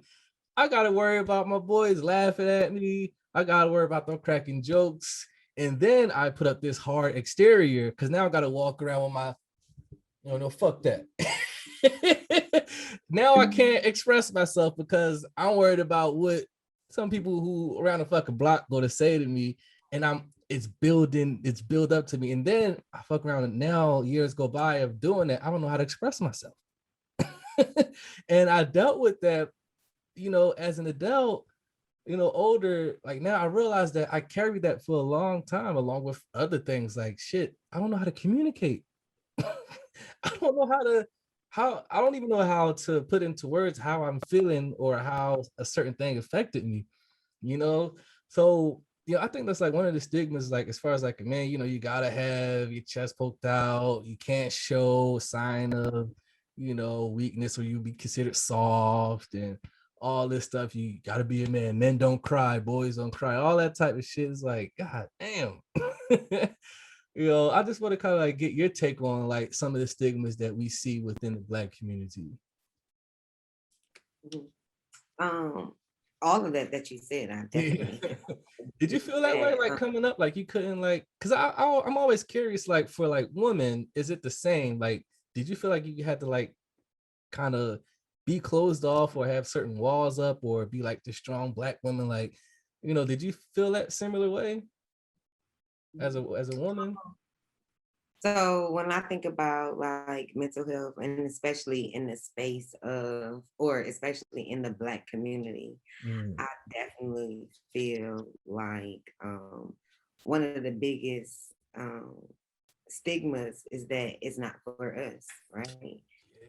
I gotta worry about my boys laughing at me. I gotta worry about them cracking jokes. And then I put up this hard exterior because now I gotta walk around with my, no, fuck that. Now I can't express myself because I'm worried about what some people who around the fucking block go to say to me, and it's build up to me, and then I fuck around and now years go by of doing that, I don't know how to express myself. And I dealt with that, as an adult, older, like now I realize that I carried that for a long time along with other things like shit. I don't know how to communicate. I don't know how I don't even know how to put into words how I'm feeling or how a certain thing affected me, you know? So, I think that's like one of the stigmas, like as far as like, man, you gotta have your chest poked out, you can't show a sign of, weakness or you be considered soft and all this stuff. You gotta be a man. Men don't cry, boys don't cry, all that type of shit. Is like, god damn. I just want to kind of like get your take on like some of the stigmas that we see within the Black community. All of that you said, I definitely. Did you feel that way, like coming up, like you couldn't like? Because I'm always curious, like for like women, is it the same? Like, did you feel like you had to like kind of be closed off or have certain walls up or be like the strong Black woman? Like, did you feel that similar way as a woman? So when I think about like mental health, and especially in the space of, or especially in the Black community, I definitely feel like one of the biggest stigmas is that it's not for us, right?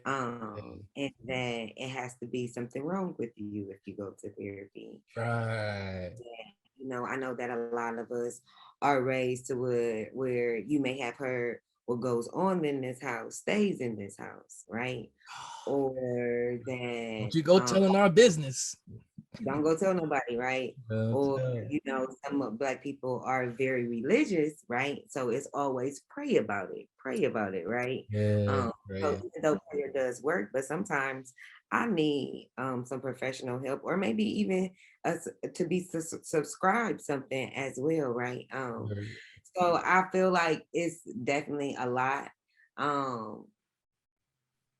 And that it has to be something wrong with you if you go to therapy. Right. I know that a lot of us are raised to where you may have heard what goes on in this house stays in this house, right? Or that Don't you go telling our business. don't go tell nobody, right? Or some Black people are very religious, right? So it's always pray about it, right? So even though prayer does work, but sometimes I need some professional help, or maybe even us to be subscribed something as well, right? So I feel like it's definitely a lot.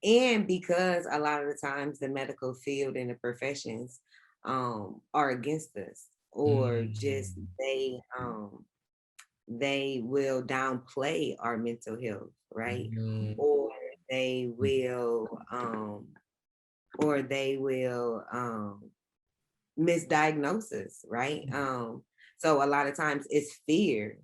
And because a lot of the times the medical field and the professions are against us, or just they will downplay our mental health, right? Or they will misdiagnose us, right? So a lot of times it's fear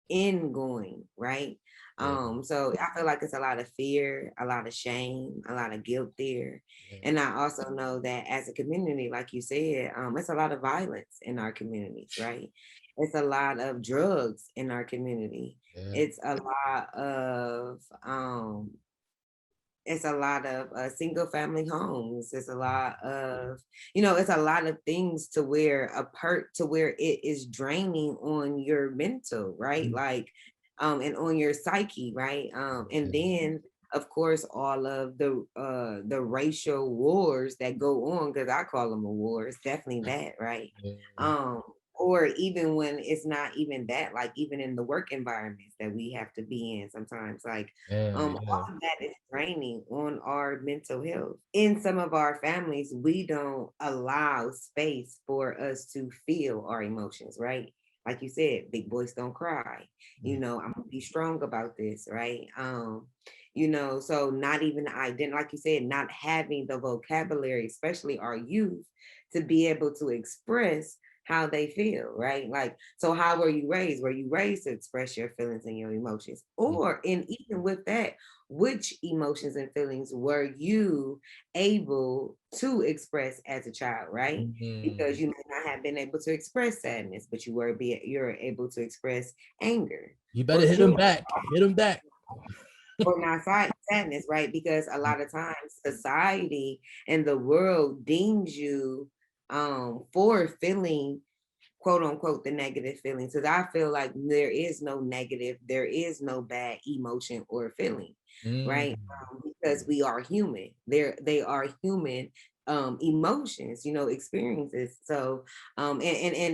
in going, right? So I feel like it's a lot of fear, a lot of shame, a lot of guilt there. And I also know that as a community, like you said, it's a lot of violence in our communities, right? It's a lot of drugs in our community. It's a lot of single family homes. It's a lot of, it's a lot of things to where it is draining on your mental, right? Like, and on your psyche, right? And then of course all of the racial wars that go on, because I call them a war, it's definitely that, right? Or even when it's not even that, like even in the work environments that we have to be in sometimes, like all of that is draining on our mental health. In some of our families, we don't allow space for us to feel our emotions, right? Like you said, big boys don't cry. I'm gonna be strong about this, right? So not even like you said, not having the vocabulary, especially our youth, to be able to express how they feel, right? Like, so how were you raised? Were you raised to express your feelings and your emotions? Or, and even with that, which emotions and feelings were you able to express as a child, right? Because you may not have been able to express sadness, but you're able to express anger. You better hit them back. Hit them back. Or not sadness, right? Because a lot of times society and the world deems you for feeling quote unquote the negative feelings, because I feel like there is no negative, there is no bad emotion or feeling, right? Because we are human. They are human emotions, experiences. So and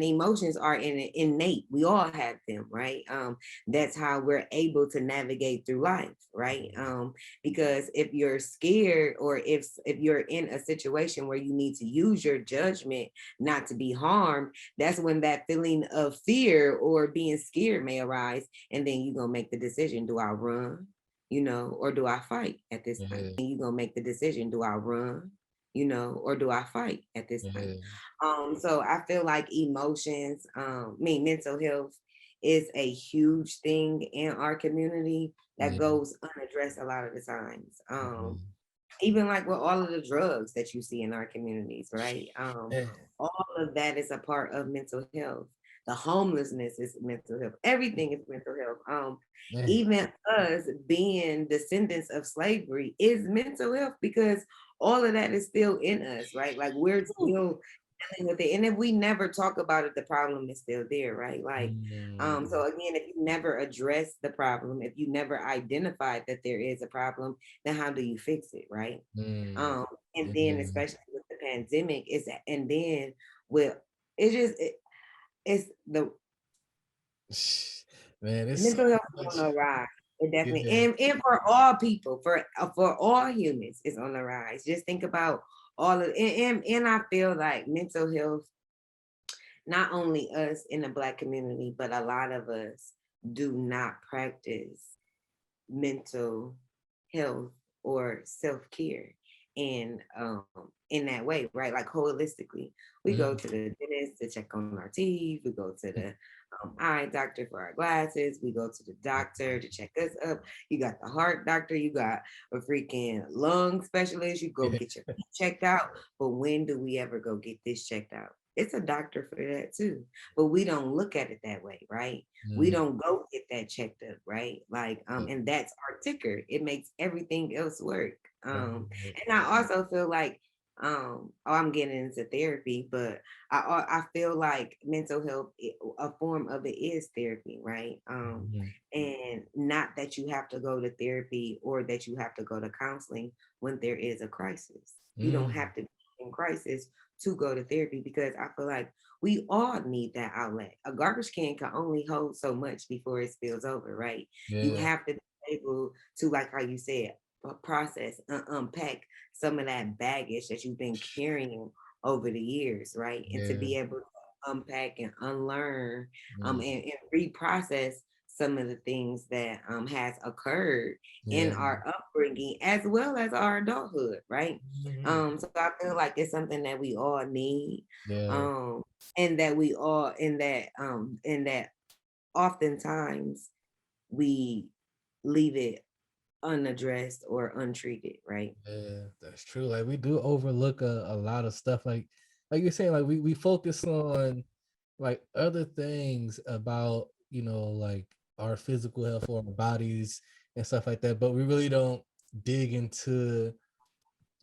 emotions are innate. We all have them, right? That's how we're able to navigate through life, right? Because if you're scared, or if you're in a situation where you need to use your judgment not to be harmed, that's when that feeling of fear or being scared may arise. And then you're gonna make the decision: do I run, or do I fight at this time? And you're gonna make the decision: do I run, or do I fight at this time? So I feel like emotions, mental health is a huge thing in our community that goes unaddressed a lot of the times. Even like with all of the drugs that you see in our communities, right? All of that is a part of mental health. The homelessness is mental health. Everything is mental health. Even us being descendants of slavery is mental health, because all of that is still in us, right? Like we're still dealing with it. And if we never talk about it, the problem is still there, right? Like, so again, if you never address the problem, if you never identified that there is a problem, then how do you fix it, right? And then especially with the pandemic, and then with it's just it's the man, it's mental so health much. is on the rise. It definitely Yeah. and for all people, for all humans, it's on the rise. Just think about all of and I feel like mental health, not only us in the Black community, but a lot of us do not practice mental health or self-care in that way, right? Like holistically. We go to the dentist to check on our teeth, we go to the eye doctor for our glasses, we go to the doctor to check us up. You got the heart doctor, you got a freaking lung specialist, you go get your feet checked out. But when do we ever go get this checked out? It's a doctor for that too, but we don't look at it that way, right? We don't go get that checked up, right? Like, and that's our ticker. It makes everything else work. And I also feel like, I'm getting into therapy, but I feel like mental health, a form of it is therapy, right? And not that you have to go to therapy or that you have to go to counseling when there is a crisis. You don't have to be in crisis to go to therapy, because I feel like we all need that outlet. A garbage can can only hold so much before it spills over, right? You have to be able to, like how you said, process and unpack some of that baggage that you've been carrying over the years, right? And to be able to unpack and unlearn and reprocess some of the things that has occurred in our upbringing as well as our adulthood, right? So I feel like it's something that we all need. And that we all and that oftentimes we leave it unaddressed or untreated, right? Yeah, that's true. Like we do overlook a lot of stuff. Like you're saying, like we focus on like other things about, like our physical health or our bodies and stuff like that, but we really don't dig into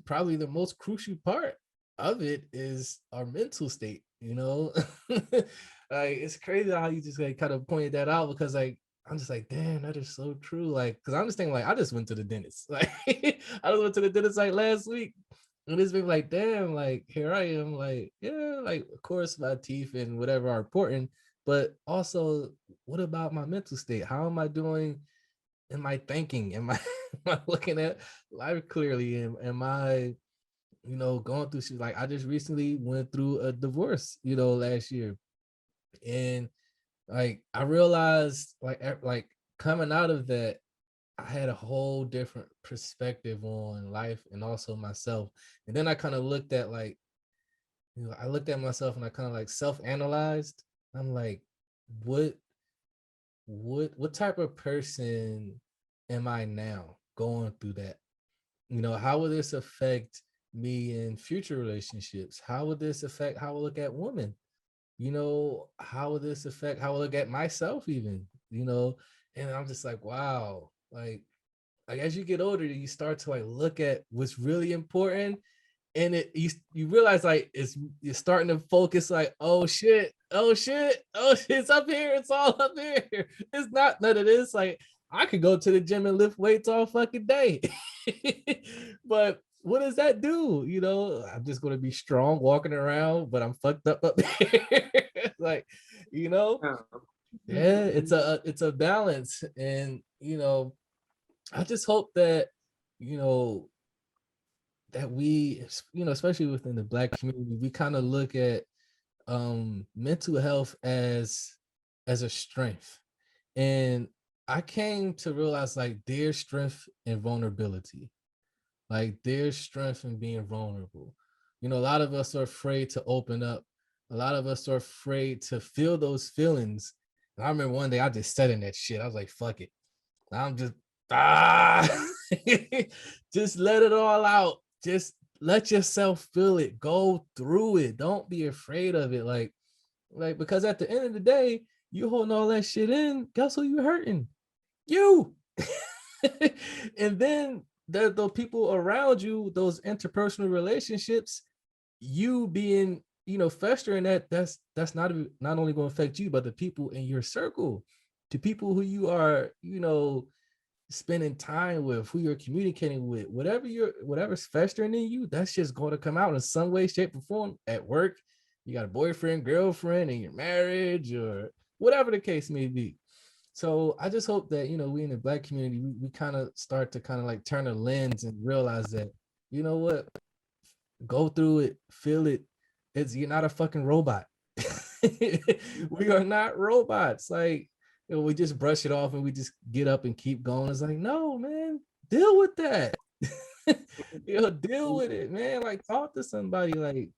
probably the most crucial part of it is our mental state. Like it's crazy how you just like kind of pointed that out, because like I'm just like, damn, that is so true. Like, because I'm just thinking, like, I just went to the dentist. Like, I just went to the dentist like last week. And it's been like, damn, like, here I am. Like, yeah, like, of course, my teeth and whatever are important. But also, what about my mental state? How am I doing? Am I thinking? Am I, am I looking at life clearly? Am I, going through shit? Like, I just recently went through a divorce, last year. And like I realized like coming out of that, I had a whole different perspective on life and also myself. And then I kind of looked at like, I looked at myself and I kind of like self-analyzed. I'm like, what what type of person am I now going through that? How will this affect me in future relationships? How would this affect how I look at women? How will this affect how I look at myself even? And I'm just like, wow, like as you get older, you start to like look at what's really important. And you realize like you're starting to focus like, oh shit, it's up here, it's all up here. It's not none of this. Like I could go to the gym and lift weights all fucking day. But what does that do? I'm just gonna be strong walking around, but I'm fucked up here. Like, yeah, it's a balance. And I just hope that, you know, that we, especially within the Black community, we kind of look at mental health as a strength. And I came to realize like there's strength in vulnerability. Like there's strength in being vulnerable. A lot of us are afraid to open up. A lot of us are afraid to feel those feelings. And I remember one day I just said in that shit. I was like, fuck it. I'm just just let it all out. Just let yourself feel it. Go through it. Don't be afraid of it. Like because at the end of the day, you holding all that shit in. Guess who you hurting? You. And then the people around you, those interpersonal relationships, you being, festering that's not only going to affect you, but the people in your circle, the people who you are, spending time with, who you're communicating with, whatever's festering in you, that's just going to come out in some way, shape, or form. At work, you got a boyfriend, girlfriend, in your marriage, or whatever the case may be. So I just hope that, we in the Black community, we kind of start to kind of like turn a lens and realize that, you know what, go through it, feel it. You're not a fucking robot. We are not robots. Like, we just brush it off and we just get up and keep going. It's like, no, man, deal with that. Deal with it, man. Like, talk to somebody. Like,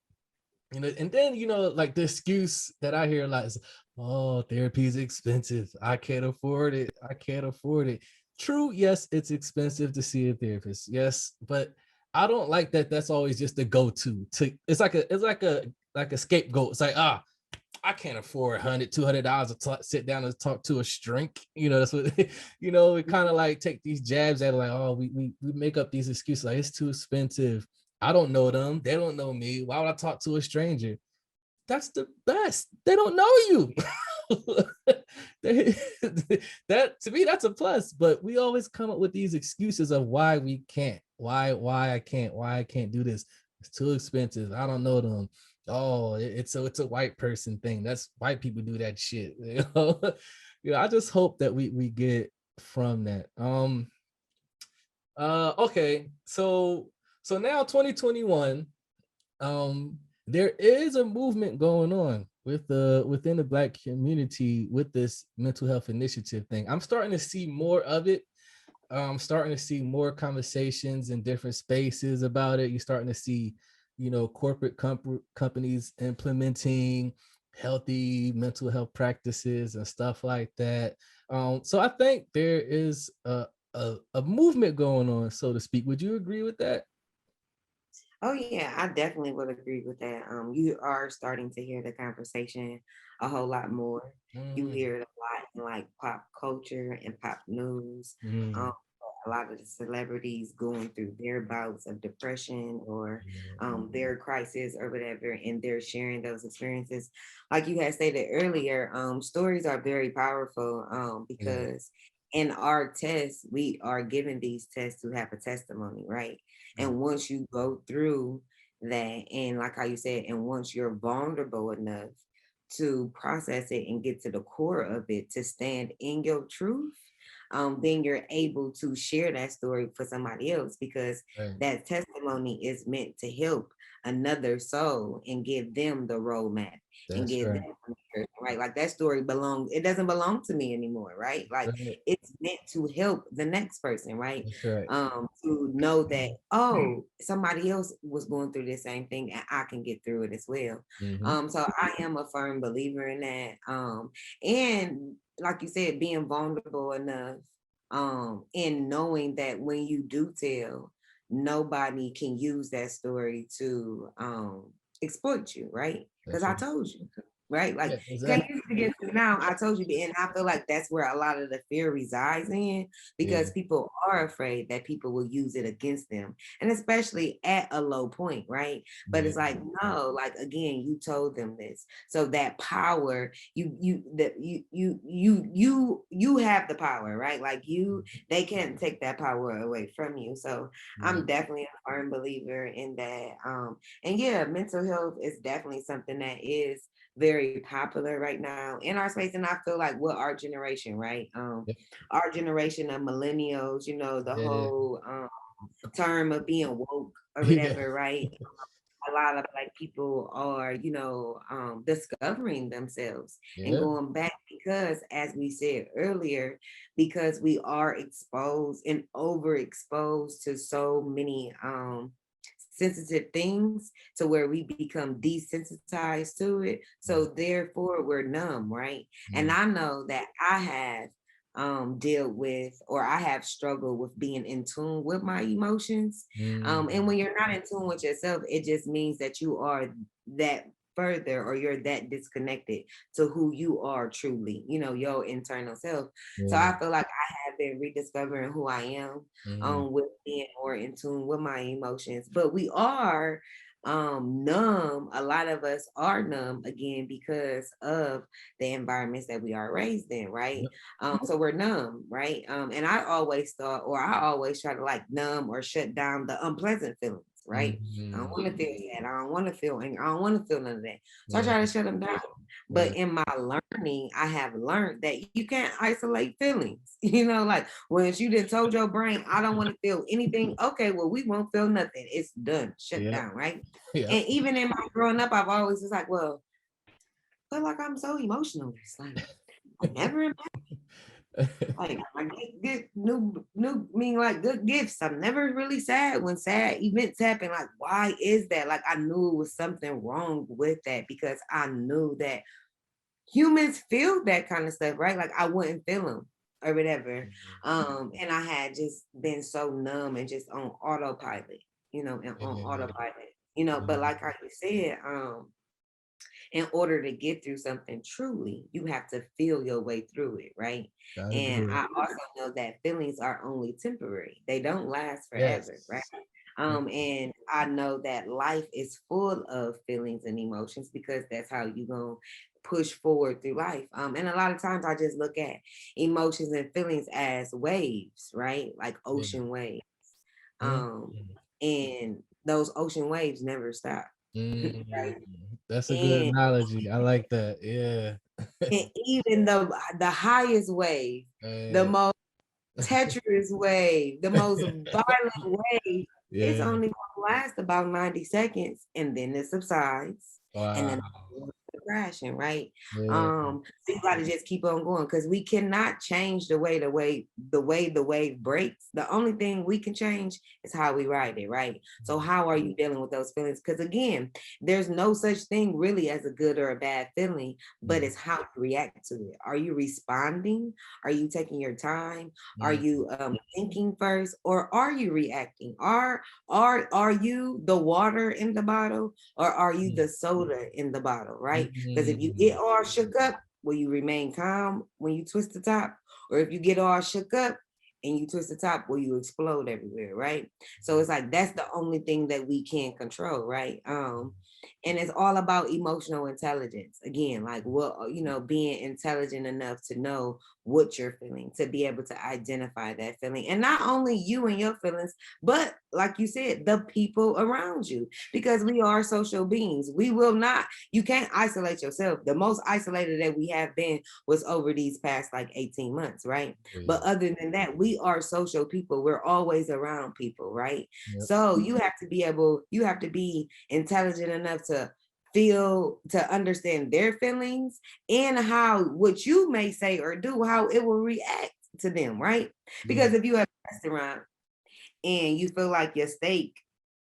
and then, like the excuse that I hear a lot is, oh, therapy is expensive. I can't afford it. I can't afford it. True, yes, it's expensive to see a therapist. Yes, but I don't like that. That's always just the go-to. It's like a scapegoat. It's like, I can't afford $100, $200 to sit down and talk to a shrink. That's what we kind of like take these jabs at, like, oh, we make up these excuses, like it's too expensive. I don't know them. They don't know me. Why would I talk to a stranger? That's the best. They don't know you. That, to me, that's a plus. But we always come up with these excuses of why we can't, why I can't do this. It's too expensive. I don't know them. Oh, it's a white person thing. That's white people do that shit. I just hope that we get from that. Okay, so now 2021, there is a movement going on within the Black community with this mental health initiative thing. I'm starting to see more of it. I'm starting to see more conversations in different spaces about it. You're starting to see, corporate companies implementing healthy mental health practices and stuff like that. So I think there is a movement going on, so to speak. Would you agree with that? Oh yeah, I definitely would agree with that. You are starting to hear the conversation a whole lot more. You Mm, hear it a lot in like pop culture and pop news. Um, mm, a lot of the celebrities going through their bouts of depression or yeah, their crisis or whatever, and they're sharing those experiences. Like you had stated earlier, stories are very powerful yeah, because in our tests, we are given these tests to have a testimony, right? mm, And once you go through that, and like how you said, and once you're vulnerable enough to process it and get to the core of it, to stand in your truth, then you're able to share that story for somebody else because right. that testimony is meant to help another soul and give them the roadmap and That's give them right. right. Like that story belongs, it doesn't belong to me anymore, right? Like Right. it's meant to help the next person, right? That's right. To know that, oh, somebody else was going through the same thing and I can get through it as well. Mm-hmm. So I am a firm believer in that. And like you said, being vulnerable enough, and knowing that when you do tell, nobody can use that story to exploit you, right? Because That's I right. told you, right? Like Yeah, you can't exactly. use it against me now. I told you, and I feel like that's where a lot of the fear resides in Yeah. because people are afraid that people will use it against them, and especially at a low point, right? But Yeah. it's like, no, like again, you told them this, so that power, you have the power, right? Like you, they can't take that power away from you. So Yeah. I'm definitely a firm believer in that. And yeah, mental health is definitely something that is very popular right now in our space. And I feel like with our generation, right? Yeah. Our generation of millennials, the Yeah. whole term of being woke or Yeah. whatever, right? A lot of Black people are, discovering themselves and Yeah. going back because, as we said earlier, because we are exposed and overexposed to so many sensitive things to where we become desensitized to it. So therefore we're numb, right? And Mm, I know that I have dealt with or I have struggled with being in tune with my emotions. mm, And when you're not in tune with yourself, it just means that you are that further, or you're that disconnected to who you are truly, your internal self. So Yeah. I feel like I have been rediscovering who I am, Mm-hmm. with being more in tune with my emotions. But we are numb. A lot of us are numb again because of the environments that we are raised in, right? Yep. So we're numb, right? And I always thought, or I always try to like numb or shut down the unpleasant feelings, right? I don't Mm-hmm. want to feel sad. I don't want to feel anger. I don't want to feel none of that. So I Yeah. try to shut them down. Yeah. But in my learning, I have learned that you can't isolate feelings. Like once you did told your brain, I don't want to feel anything. Okay, well, we won't feel nothing. It's done, shut Yep. down, right? Yep. And even in my growing up, I've always was like, well, I feel like I'm so emotional. It's like I never am like I get good new mean like good gifts. I'm never really sad when sad events happen. Like, why is that? Like I knew it was something wrong with that because I knew that humans feel that kind of stuff, right? Like I wouldn't feel them or whatever. And I had just been so numb and just on autopilot, and on Yeah. autopilot, but Yeah. like you said, in order to get through something truly, you have to feel your way through it, right? Gotta And do it. I also know that feelings are only temporary. They don't last forever, right? Yes. Yep. And I know that life is full of feelings and emotions because that's how you gonna push forward through life. And a lot of times I just look at emotions and feelings as waves, right? Like Yeah. ocean waves. Um, Mm-hmm. and those ocean waves never stop. Mm, Right? that's a good And analogy. I like that. Yeah. And even the highest wave, the Man. most treacherous wave, the most violent wave, it's Yeah. only gonna last about 90 seconds and then it subsides and Wow. then crashing, right? Yeah. So you gotta just keep on going because we cannot change the way the wave breaks. The only thing we can change is how we ride it, right? So how are you dealing with those feelings? Because again, there's no such thing really as a good or a bad feeling, but Mm, it's how you react to it. Are you responding? Are you taking your time? Are mm, you thinking first, or are you reacting? Are you the water in the bottle, or are you mm, the soda in the bottle, right? Because if you mm. get all shook up, will you remain calm when you twist the top? Or if you get all shook up and you twist the top, will you explode everywhere, right? So it's like that's the only thing that we can control, right? And it's all about emotional intelligence. Again, like being intelligent enough to know what you're feeling, to be able to identify that feeling. And not only you and your feelings, but like you said, the people around you, because we are social beings. We will not, you can't isolate yourself. The most isolated that we have been was over these past like 18 months, right? Oh, yeah. But other than that, we are social people. We're always around people, right? Yep. So you have to be intelligent enough to feel, to understand their feelings and how what you may say or do, how it will react to them, right? Yeah. Because if you have a restaurant and you feel like your steak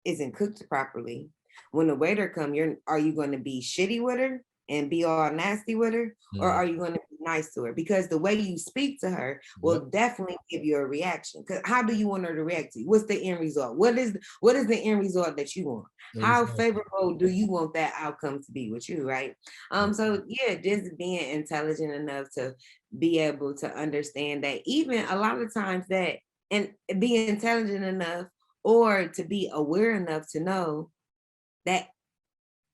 isn't cooked properly, when the waiter come, are you going to be shitty with her and be all nasty with her, or Mm, are you going to be nice to her? Because the way you speak to her yep. will definitely give you a reaction. Because how do you want her to react to you? What's the end result? What is the end result that you want? How Exactly. favorable do you want that outcome to be with you, right? Yeah. So yeah, just being intelligent enough to be able to understand that even a lot of times that, and be intelligent enough or to be aware enough to know that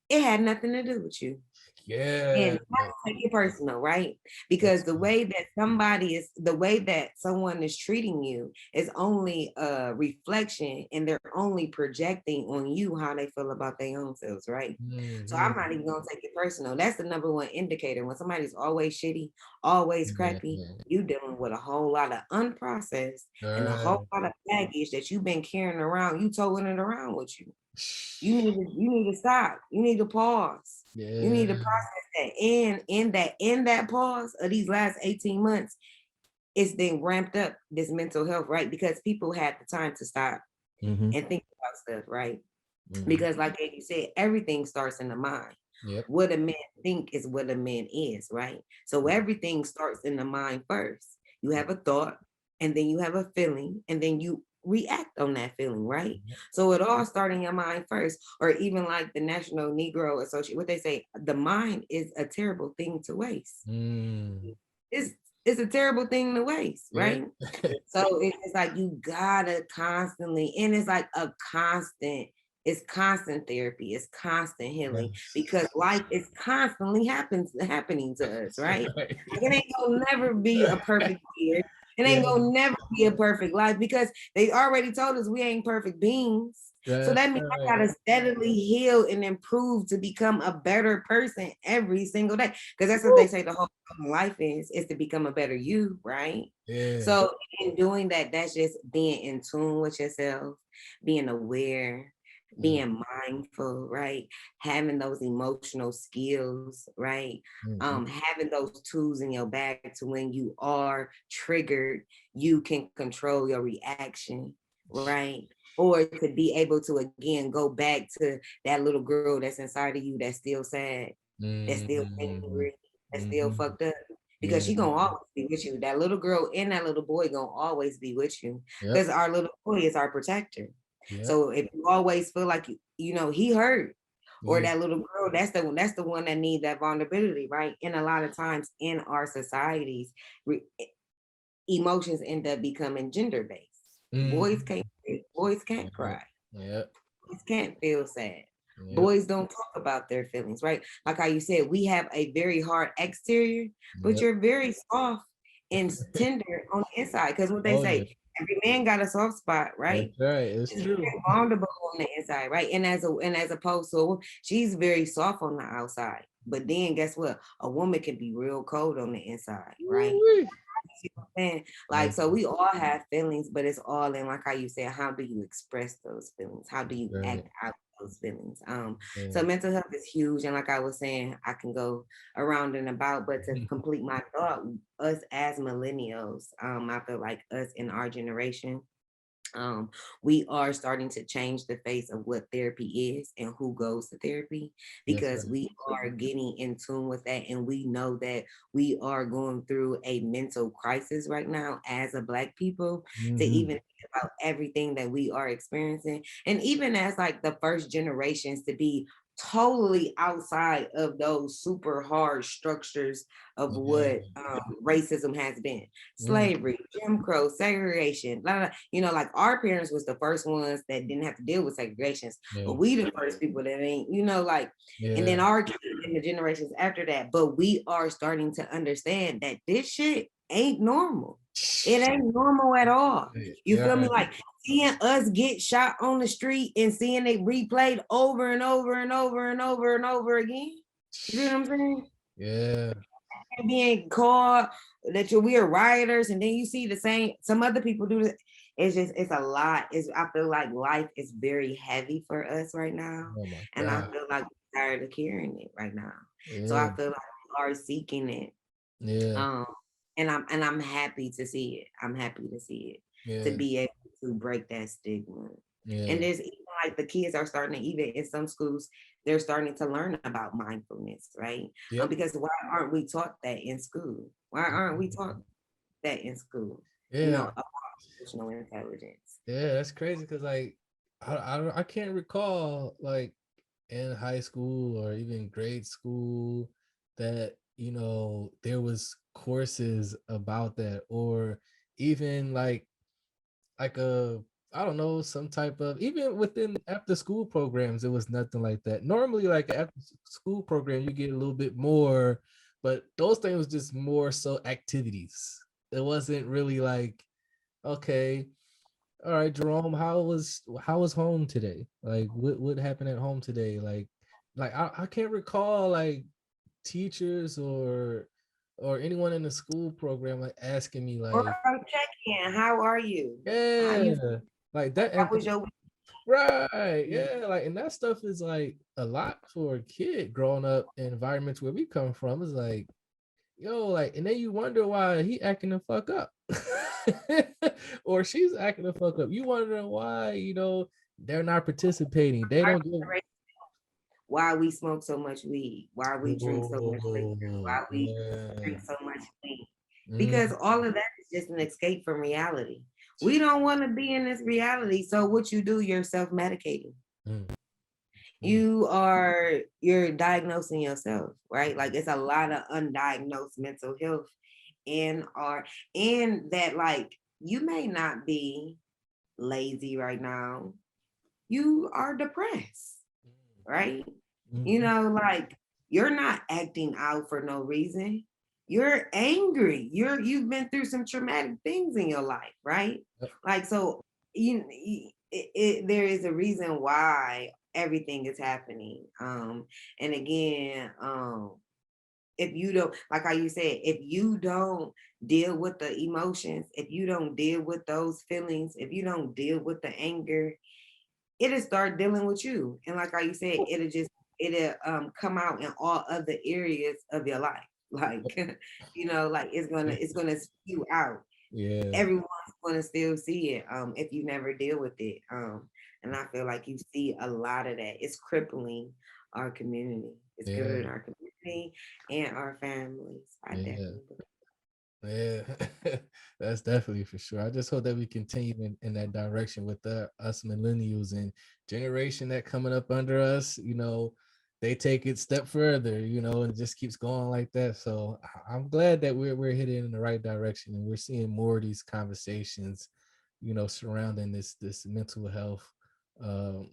it had nothing to do with you. Yeah. And not take it personal, right? Because That's good. the way that someone is treating you is only a reflection, and they're only projecting on you how they feel about their own selves, right? So I'm Mhm. not even gonna take it personal. That's the number one indicator. When somebody's always shitty, always Yeah. crappy, you dealing with a whole lot of unprocessed and a whole Right. lot of baggage that you've been carrying around. You towing it around with you. You need to stop. You need to pause. You Yeah. need to process that. And in that pause of these last 18 months, it's been ramped up this mental health, right? Because people had the time to stop Mm-hmm. and think about stuff, right? Mm-hmm. Because like you said, everything starts in the mind. Yep. What a man think is what a man is, right? So everything starts in the mind first. You have a thought, and then you have a feeling, and then you react on that feeling, right? So it all starts in your mind first, or even like the National Negro Association, what they say, the mind is a terrible thing to waste. It's it's a terrible thing to waste, right? So it's like you gotta constantly, and it's like a constant, it's constant therapy, it's constant healing, because life is constantly happening to us, right? Like it ain't gonna never be a perfect year. It ain't gonna never be a perfect life, because they already told us we ain't perfect beings. So that means I gotta steadily heal and improve to become a better person every single day. Because that's what they say the whole life is to become a better you, right? So in doing that, that's just being in tune with yourself, being aware, being mindful, right? Having those emotional skills, right? Having those tools in your bag to when you are triggered, you can control your reaction, right? Or to be able to again go back to that little girl that's inside of you that's still sad, that's still angry, that's still fucked up. Because she gonna always be with you. That little girl and that little boy gonna always be with you. Because our little boy is our protector. So if you always feel like you know he hurt, or that little girl, that's the one that needs that vulnerability, right? And a lot of times in our societies, emotions end up becoming gender based. Boys can't cry. Boys can't feel sad. Boys don't talk about their feelings, right? Like how you said, we have a very hard exterior, but you're very soft and tender on the inside. Because what they say, every man got a soft spot, right? That's right. It's true. Very vulnerable on the inside, right? And as opposed to, she's very soft on the outside. But then guess what? A woman can be real cold on the inside, right? And like, so we all have feelings, but it's all in, like how you said, how do you express those feelings? How do you act out those feelings? So mental health is huge. And like I was saying, I can go around and about, but to complete my thought, us as millennials, I feel like us in our generation, we are starting to change the face of what therapy is and who goes to therapy, because we are getting in tune with that, and we know that we are going through a mental crisis right now as a Black people, to even think about everything that we are experiencing, and even as like the first generations to be totally outside of those super hard structures of what racism has been. Slavery, Jim Crow, segregation, blah, blah, blah. You know, like our parents was the first ones that didn't have to deal with segregations, but we the first people that ain't, you know, like, and then our kids and the generations after that. But we are starting to understand that this shit ain't normal. It ain't normal at all. You feel me? Like seeing us get shot on the street and seeing it replayed over and over and over and over and over again. You know what I'm saying? Yeah. And being called that we're rioters, and then you see the same, some other people do it. It's a lot. I feel like life is very heavy for us right now. And I feel like we're tired of carrying it right now. So I feel like we are seeking it. And I'm happy to see it. I'm happy to see it, to be able to break that stigma. And there's even like the kids are starting to, even in some schools, they're starting to learn about mindfulness, right? Because why aren't we taught that in school? Why aren't we taught that in school? You know, about emotional intelligence. Yeah, that's crazy, because like I can't recall like in high school or even grade school that, you know, there was courses about that, or even like a, I don't know, some type of, even within after school programs, it was nothing like that. Normally, like after school program, you get a little bit more, but those things was just more so activities. It wasn't really like, okay, all right, Jerome, how was home today? Like what happened at home today? Like I can't recall like teachers or anyone in the school program like asking me like, or check in, how are you? Like that. How was your week? Right. Yeah. Like, and that stuff is like a lot for a kid growing up in environments where we come from. It's like, yo, like, and then you wonder why he acting the fuck up. Or she's acting the fuck up. You wonder why, you know, they're not participating. They don't give. Why we smoke so much weed, why we drink so much liquor, why we drink so much weed. Because all of that is just an escape from reality. We don't want to be in this reality. So what you do, you're self-medicating. Mm, mm, You're diagnosing yourself, right? Like it's a lot of undiagnosed mental health and that like you may not be lazy right now. You are depressed, right? mm, You mm. know, like you're not acting out for no reason. You're angry. You've been through some traumatic things in your life, right? Yep. Like so there is a reason why everything is happening. And again, if you don't, like how you said, if you don't deal with the emotions, if you don't deal with those feelings, if you don't deal with the anger, it'll start dealing with you. And like how you said, it'll come out in all other areas of your life. Like, you know, like it's gonna spew out. Yeah, Everyone's gonna still see it if you never deal with it. And I feel like you see a lot of that. It's crippling our community. It's crippling yeah, our community and our families. I yeah. definitely believe. Yeah, that's definitely for sure. I just hope that we continue in that direction with us millennials and generation that coming up under us. They take it step further. And it just keeps going like that. So I'm glad that we're heading in the right direction and we're seeing more of these conversations, surrounding this mental health um,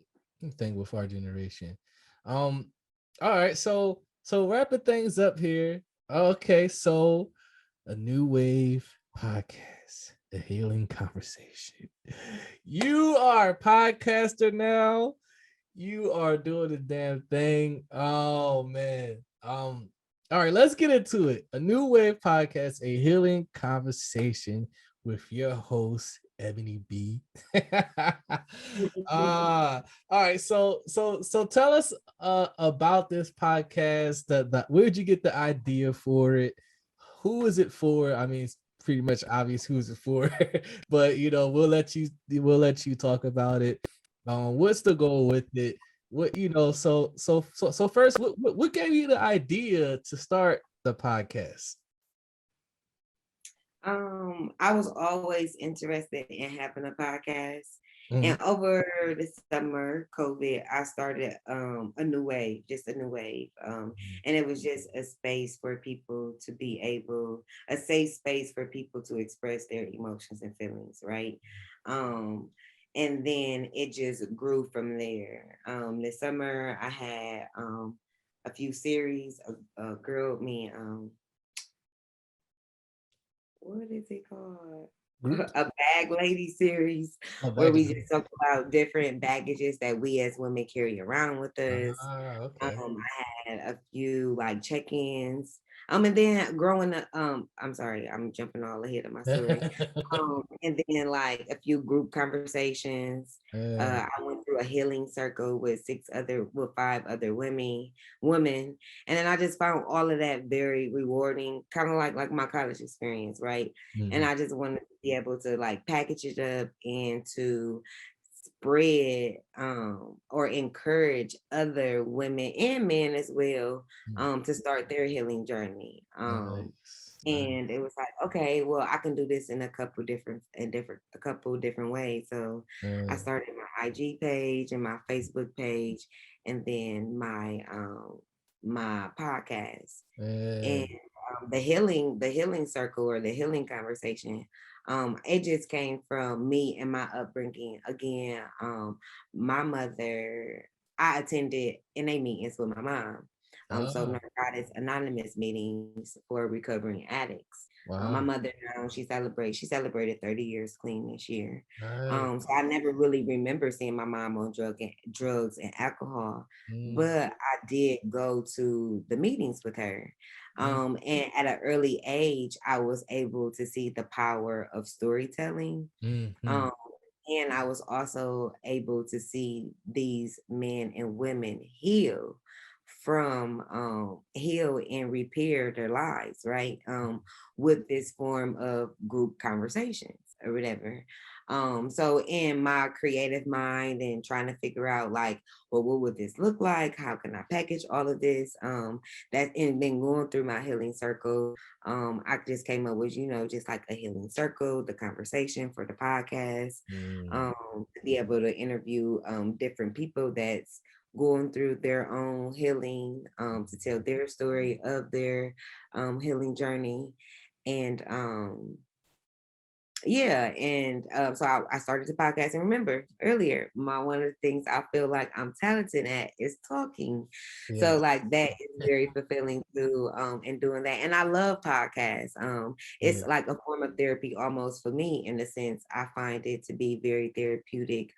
thing with our generation. Um, all right, so wrapping things up here. Okay, so a new wave podcast, the healing conversation. You are a podcaster now. You are doing the damn thing. Oh man. All right, let's get into it. A new wave podcast, a healing conversation with your host Ebony B. All right. So tell us about this podcast. Where'd you get the idea for it? Who is it for? I mean, it's pretty much obvious who's it for, but we'll let you talk about it. What's the goal with it? So first, what gave you the idea to start the podcast? I was always interested in having a podcast. Mhm. And over the summer, COVID, I started a new wave, just a new wave. And it was just a space for people to be able, a safe space for people to express their emotions and feelings, right? Um, and then it just grew from there. This summer, I had a few series. A girl, me, what is it called? Group? A bag lady series Oh, where back we in just talk about different baggages that we as women carry around with us. okay. I had a few like check-ins. And then growing up, I'm sorry, I'm jumping all ahead of my story. And then like a few group conversations. Yeah. I went through a healing circle with 5 other women, and then I just found all of that very rewarding, kind of like my college experience, right? And Mhm. I just wanted to be able to like package it up and to spread or encourage other women and men as well Mm. to start their healing journey. Nice. Nice. And it was like, okay, well, I can do this in a couple different ways. So I Yeah. started my IG page and my Facebook page, and then my podcast. Yeah. And the healing circle or the healing conversation, it just came from me and my upbringing. Again, my mother, I attended NA meetings with my mom. So Oh, Narcotics Anonymous meetings for recovering addicts. My wow. mother now she celebrated 30 years clean this year. Nice. So I never really remember seeing my mom on drugs and alcohol, Mm, but I did go to the meetings with her. mm, And at an early age, I was able to see the power of storytelling. mhm, Um, and I was also able to see these men and women heal and repair their lives, right? With this form of group conversations or whatever. So in my creative mind and trying to figure out like, well, what would this look like? How can I package all of this? That and then going through my healing circle, I just came up with, just like a healing circle, the conversation for the podcast, Mm. to be able to interview different people that's going through their own healing, to tell their story of their healing journey. And yeah, and so I started the podcast, and remember earlier, one of the things I feel like I'm talented at is talking. Yeah. So like that is very fulfilling too, in doing that. And I love podcasts. Yeah. It's like a form of therapy almost for me, in a sense. I find it to be very therapeutic.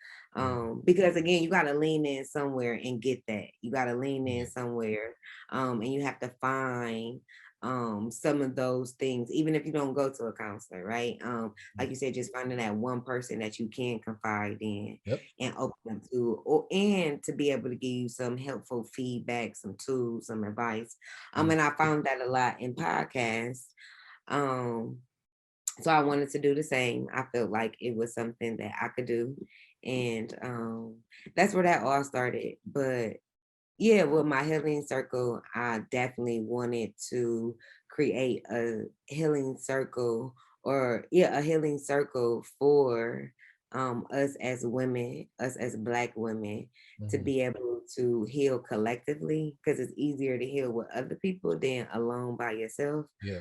Because again, you gotta lean in somewhere and get that. You gotta lean in Yeah. somewhere. And you have to find some of those things, even if you don't go to a counselor, right? Like you said, just finding that one person that you can confide in Yep. and open up to, or and to be able to give you some helpful feedback, some tools, some advice. Mm. And I found that a lot in podcasts. Um, so I wanted to do the same. I felt like it was something that I could do. And that's where that all started. But yeah, with my healing circle, I definitely wanted to create a healing circle, or yeah, a healing circle for us as women, us as Black women, to Mhm. be able to heal collectively, because it's easier to heal with other people than alone by yourself. Yeah.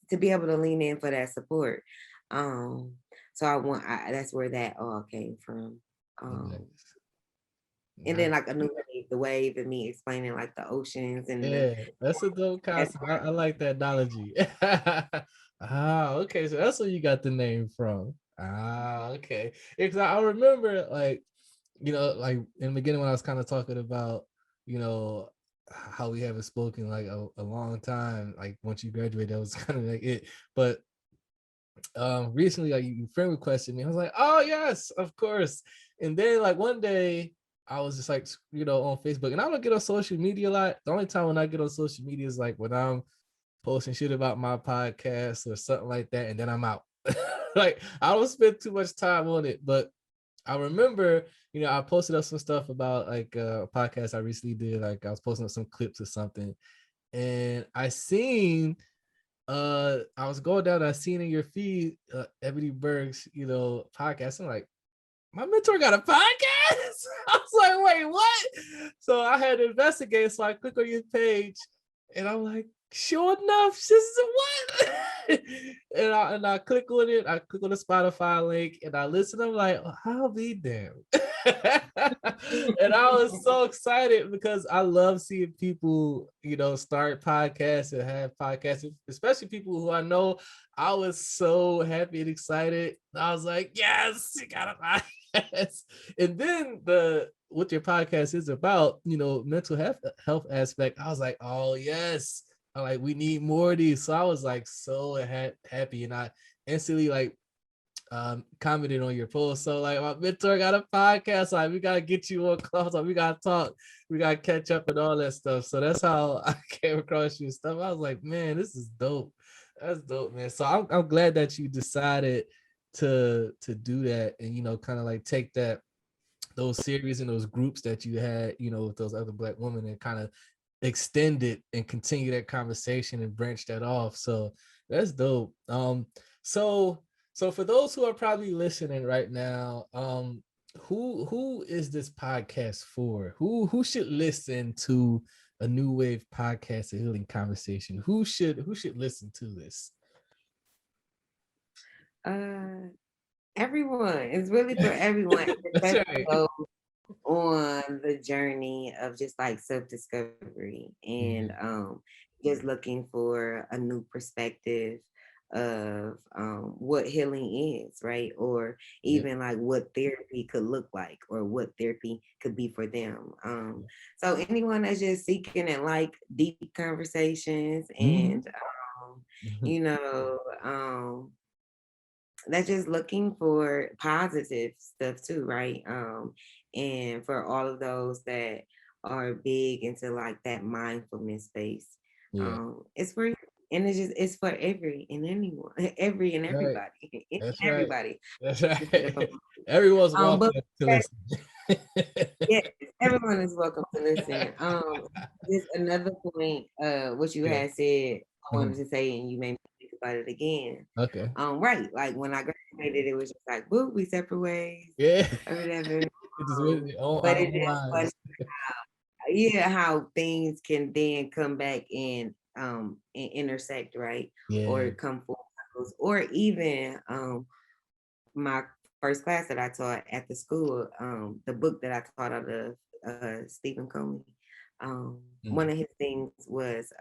To be able to lean in for that support. Um, so that's where that all came from. Um, Nice. and Nice. then like a new wave, the wave, and me explaining like the oceans and the Yeah, that's a dope that's concept. I like that analogy. Okay. So that's where you got the name from. Okay. Because I remember, like, like in the beginning when I was kind of talking about, how we haven't spoken like a long time. Like once you graduate, that was kind of like it. But recently, like you friend requested me. I was like, oh yes, of course. And then like one day I was just like, on Facebook, and I don't get on social media a lot. The only time when I get on social media is like when I'm posting shit about my podcast or something like that, and then I'm out. Like I don't spend too much time on it. But I remember, I posted up some stuff about like a podcast I recently did. Like I was posting up some clips or something, and I was going down, I seen in your feed, Ebony Burks, podcast. I'm like, my mentor got a podcast. I was like, wait, what? So I had to investigate. So I click on your page, and I'm like, sure enough, this is what? and I click on it. I click on the Spotify link, and I listen. I'm like, oh, I'll be damned. And I was so excited because I love seeing people, start podcasts and have podcasts, especially people who I know. I was so happy and excited. I was like, yes, you got a podcast. And then what your podcast is about, mental health aspect. I was like, oh yes. I'm like, we need more of these. So I was like so happy, and I instantly like commented on your post. So like my mentor got a podcast. Like we gotta get you on Clubhouse. Like we gotta talk. We gotta catch up and all that stuff. So that's how I came across your stuff. I was like, man, this is dope. That's dope, man. So I'm glad that you decided to do that, and kind of like take those series and those groups that you had, with those other Black women, and kind of extend it and continue that conversation and branch that off. So that's dope. So so for those who are probably listening right now, who is this podcast for? Who should listen to a new wave podcast, a healing conversation? Who should listen to this? uh everyone. It's really for everyone, That's especially right. those on the journey of just like self-discovery, and Yeah. just looking for a new perspective of what healing is, right? Or Yep. even like what therapy could look like, or what therapy could be for them. So anyone that's just seeking and like deep conversations, Mhm. and you know that's just looking for positive stuff too, right? And for all of those that are big into like that mindfulness space, Yeah. it's for you. And it's for every and anyone, every and Right. everybody, That's right. everybody. That's Just get up right. on- Everyone's But welcome to listen. yes, everyone is welcome to listen. Just another point, what you Yeah. had said, I wanted Mhm. to say, and you made me think about it again. Okay. Right, like when I graduated, it was just like, boop, we separate ways Yeah. or whatever. It just went on But our it own is funny, lives. yeah, how things can then come back and intersect, right? Or Yeah. come full circles, or even my first class that I taught at the school, the book that I taught out of Stephen Comey. One Mm. of his things was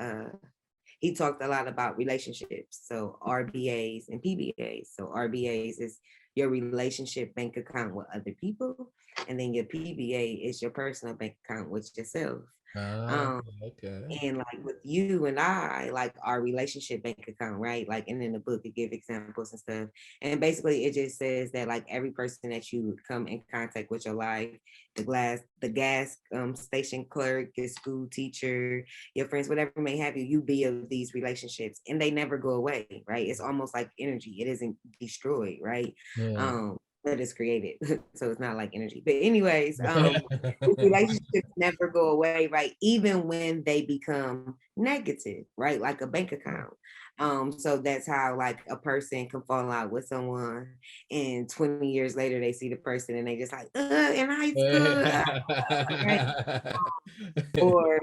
he talked a lot about relationships. So RBAs and PBAs. So RBAs is your relationship bank account with other people, and then your PBA is your personal bank account with yourself. Oh, Um, okay. and like with you and I, like our relationship bank account, right? Like, and in the book, it give examples and stuff. And basically, it just says that like every person that you come in contact with your life, the gas station clerk, your school teacher, your friends, whatever may have you, you build these relationships, and they never go away, right? It's almost like energy; it isn't destroyed, right? Yeah. But it's created, so it's not like energy. But anyways, relationships never go away, right? Even when they become negative, right? Like a bank account. So that's how like a person can fall out with someone, and 20 years later they see the person and they just like, in high school, right? Or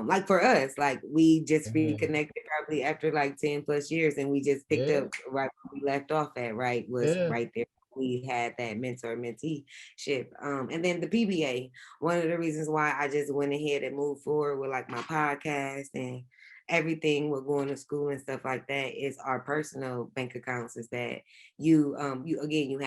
like for us, like we just reconnected probably after like 10 plus years, and we just picked Yeah. up right where we left off at, right? Was Yeah. right there. We had that mentor mentee ship. And then the PBA, one of the reasons why I just went ahead and moved forward with like my podcast and everything with going to school and stuff like that is our personal bank accounts. Is that you again, you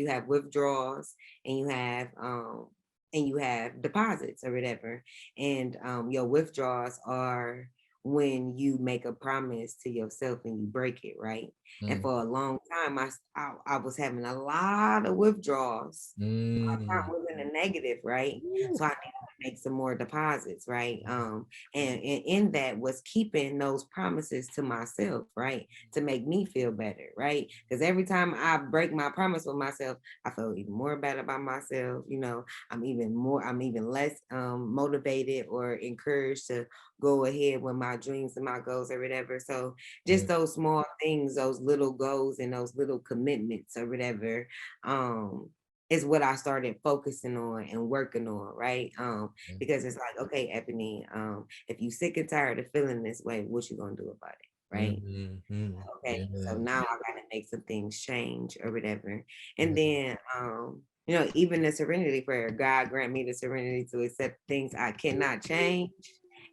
have withdrawals, and you have deposits or whatever. And your withdrawals are when you make a promise to yourself and you break it, right? And Mm. for a long time, I was having a lot of withdrawals. My Mm. account was in a negative, right? So I needed to make some more deposits, right? And in that was keeping those promises to myself, right? To make me feel better, right? Because every time I break my promise with myself, I feel even more bad about myself. I'm even less motivated or encouraged to go ahead with my dreams and my goals or whatever. So just Yeah. those small things, those little goals and those little commitments or whatever, is what I started focusing on and working on, right? Because it's like, okay, Ebony, if you sick and tired of feeling this way, what you gonna do about it, right? Mm-hmm. Okay, so Yeah. now I gotta make some things change or whatever. And Yeah. then even the serenity prayer, God grant me the serenity to accept things I cannot change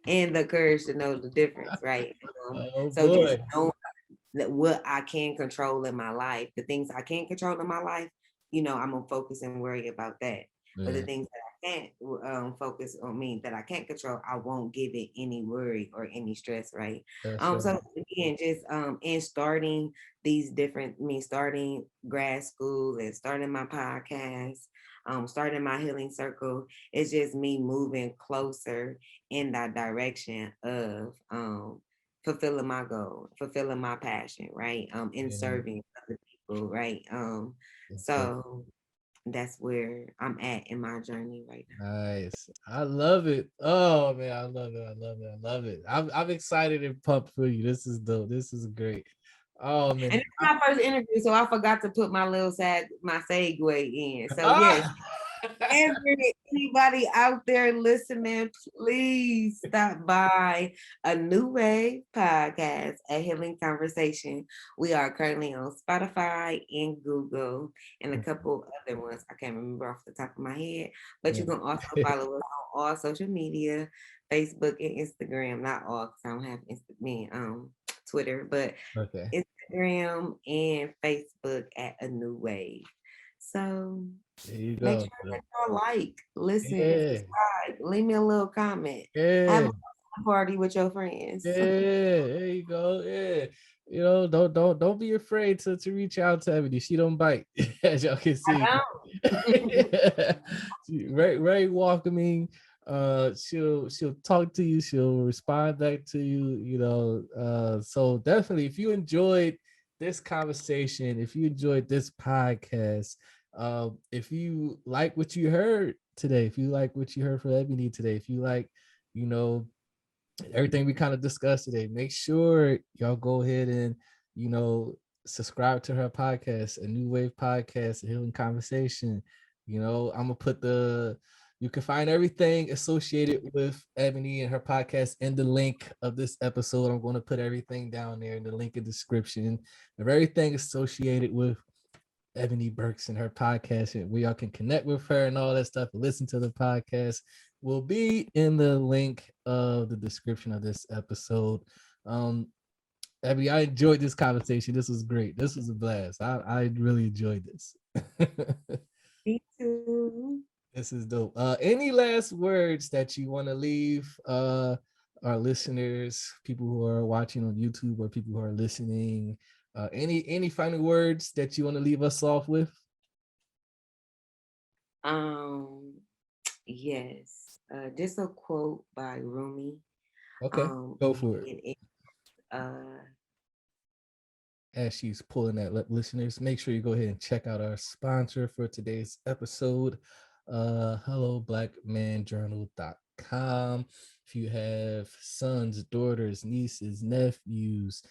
and the courage to know the difference, right? Oh So just boy. knowing that what I can control in my life, the things I can control in my life, I'm gonna focus and worry about that. But the Yeah. things that I can't focus on, me that I can't control, I won't give it any worry or any stress, right? That's right. So again, just in starting starting grad school and starting my podcast, starting my healing circle, it's just me moving closer in that direction of fulfilling my goal, fulfilling my passion, right? In Yeah. serving other people, right? That's right. So that's where I'm at in my journey right Nice. I love it. Oh man, I love it. I love it. I love it. I'm excited and pumped for you. This is dope. This is great. Oh now. And man. it's my first interview, so I forgot to put my segue in. So yes, Ah! anybody out there listening, please stop by A New Wave Podcast, a healing conversation. We are currently on Spotify and Google and a couple other ones. I can't remember off the top of my head, but you Yeah. can also follow us on all social media, Facebook and Instagram. Not all, because I don't have Twitter, but Okay. Instagram and Facebook at A New Wave. So There you make go. sure that y'all listen, Yeah. subscribe, leave me a little comment. Have Yeah. a party with your friends. Yeah. There you go. Yeah. Don't be afraid to reach out to Ebony. She don't bite, as y'all can see. I She very, very welcoming, She'll talk to you, she'll respond back to you, you know. So definitely, if you enjoyed this conversation, if you enjoyed this podcast, if you like what you heard today, if you like what you heard from Ebony today, if you like, you know, everything we kind of discussed today, make sure y'all go ahead and, you know, subscribe to her podcast, A New Wave Podcast, A Healing Conversation. You know, I'm gonna put you can find everything associated with Ebony and her podcast in the link of this episode. I'm going to put everything down there in the link in the description of everything associated with Ebony Burks and her podcast, and where y'all can connect with her and all that stuff and listen to the podcast will be in the link of the description of this episode. Ebony, I enjoyed this conversation. This was great. This was a blast. I really enjoyed this. Me too. This is dope. Any last words that you want to leave our listeners, people who are watching on YouTube or people who are listening? Any final words that you want to leave us off with? Yes. Just a quote by Rumi. Okay, go for it. Uh, As she's pulling that, listeners, make sure you go ahead and check out our sponsor for today's episode, helloblackmanjournal.com. If you have sons, daughters, nieces, nephews,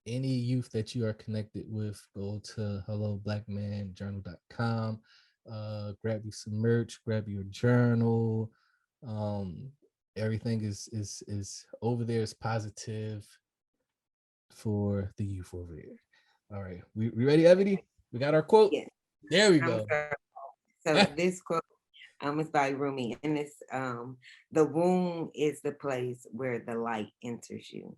any youth that you are connected with, go to helloblackmanjournal.com. Grab you some merch, grab your journal. Everything is over there, is positive for the youth over there. All right, we ready, Ebony? We got our quote. yeah. There we go. So this quote is by Rumi, and it's the womb is the place where the light enters you.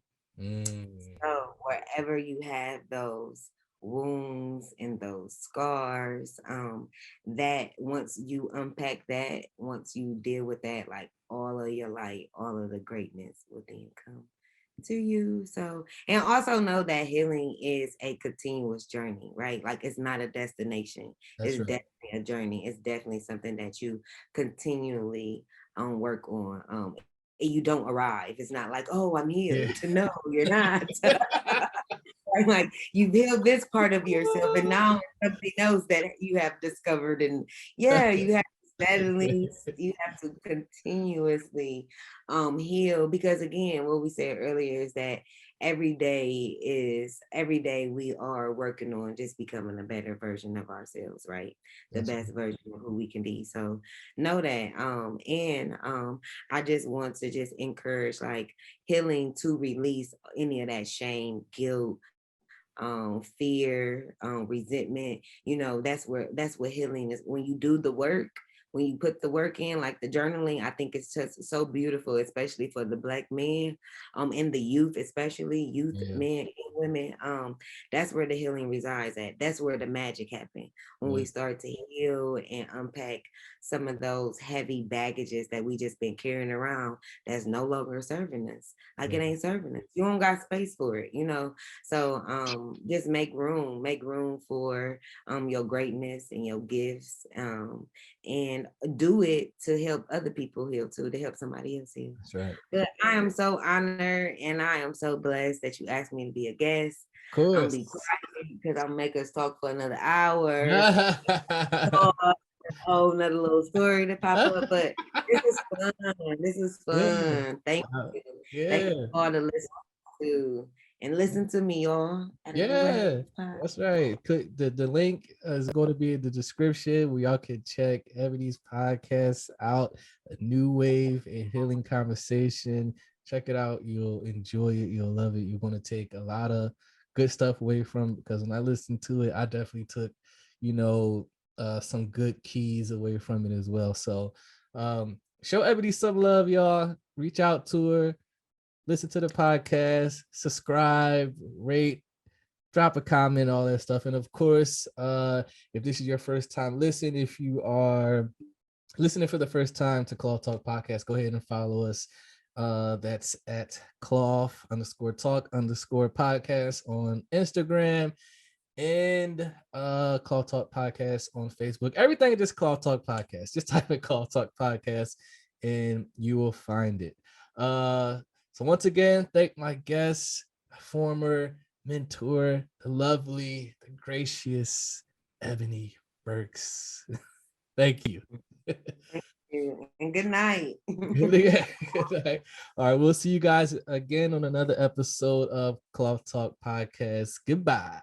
So wherever you have those wounds and those scars, that once you unpack that, once you deal with that, like all of your light, all of the greatness will then come to you. So, and also know that healing is a continuous journey, right? Like it's not a destination. That's It's right. definitely a journey. It's definitely something that you continually work on. And you don't arrive. It's not like, oh, I'm healed. Yeah. No, you're not. Like you've healed this part of yourself, and now something else that you have discovered. And yeah, you have to steadily, you have to continuously heal, because again, what we said earlier is that every day we are working on just becoming a better version of ourselves, right? The That's best version of who we can be. So know that. And I just want to just encourage like healing to release any of that shame, guilt, fear, resentment. You know, that's what healing is. When you do the work, when you put the work in, like the journaling, I think it's just so beautiful, especially for the Black men, and the youth, especially youth, yeah. men and women. That's where the healing resides at. That's where the magic happens when Yeah. we start to heal and unpack some of those heavy baggages that we just been carrying around that's no longer serving us. Like Yeah. it ain't serving us. You don't got space for it, you know. So just make room for your greatness and your gifts, and do it to help other people heal too, to help somebody else heal. That's right. But I am so honored and I am so blessed that you asked me to be a guest. Of I'm course. be quiet because I'll make us talk for another hour. Yeah. Oh, another little story to pop up, but this is fun. This is fun. Thank you. Thank Yeah. you all to listen to and listen to me, y'all. At a new Yeah, wave pod. that's right. The link is going to be in the description where y'all can check Ebony's podcast out, A New Wave, A Healing Conversation. Check it out. You'll enjoy it. You'll love it. You're going to take a lot of good stuff away from it, because when I listened to it, I definitely took, you know, some good keys away from it as well. So show Ebony some love, y'all. Reach out to her, listen to the podcast, subscribe, rate, drop a comment, all that stuff. And of course, if this is your first time listening, if you are listening for the first time to Cloth Talk Podcast, go ahead and follow us. That's at cloth_talk_podcast on Instagram, and Cloth Talk Podcast on Facebook. Everything is just Cloth Talk Podcast. Just type in Cloth Talk Podcast and you will find it. So once again, thank my guest, my former mentor, the lovely, the gracious Ebony Burks. Thank you. Thank you. And good night. Good night. All right, we'll see you guys again on another episode of Cloth Talk Podcast. Goodbye.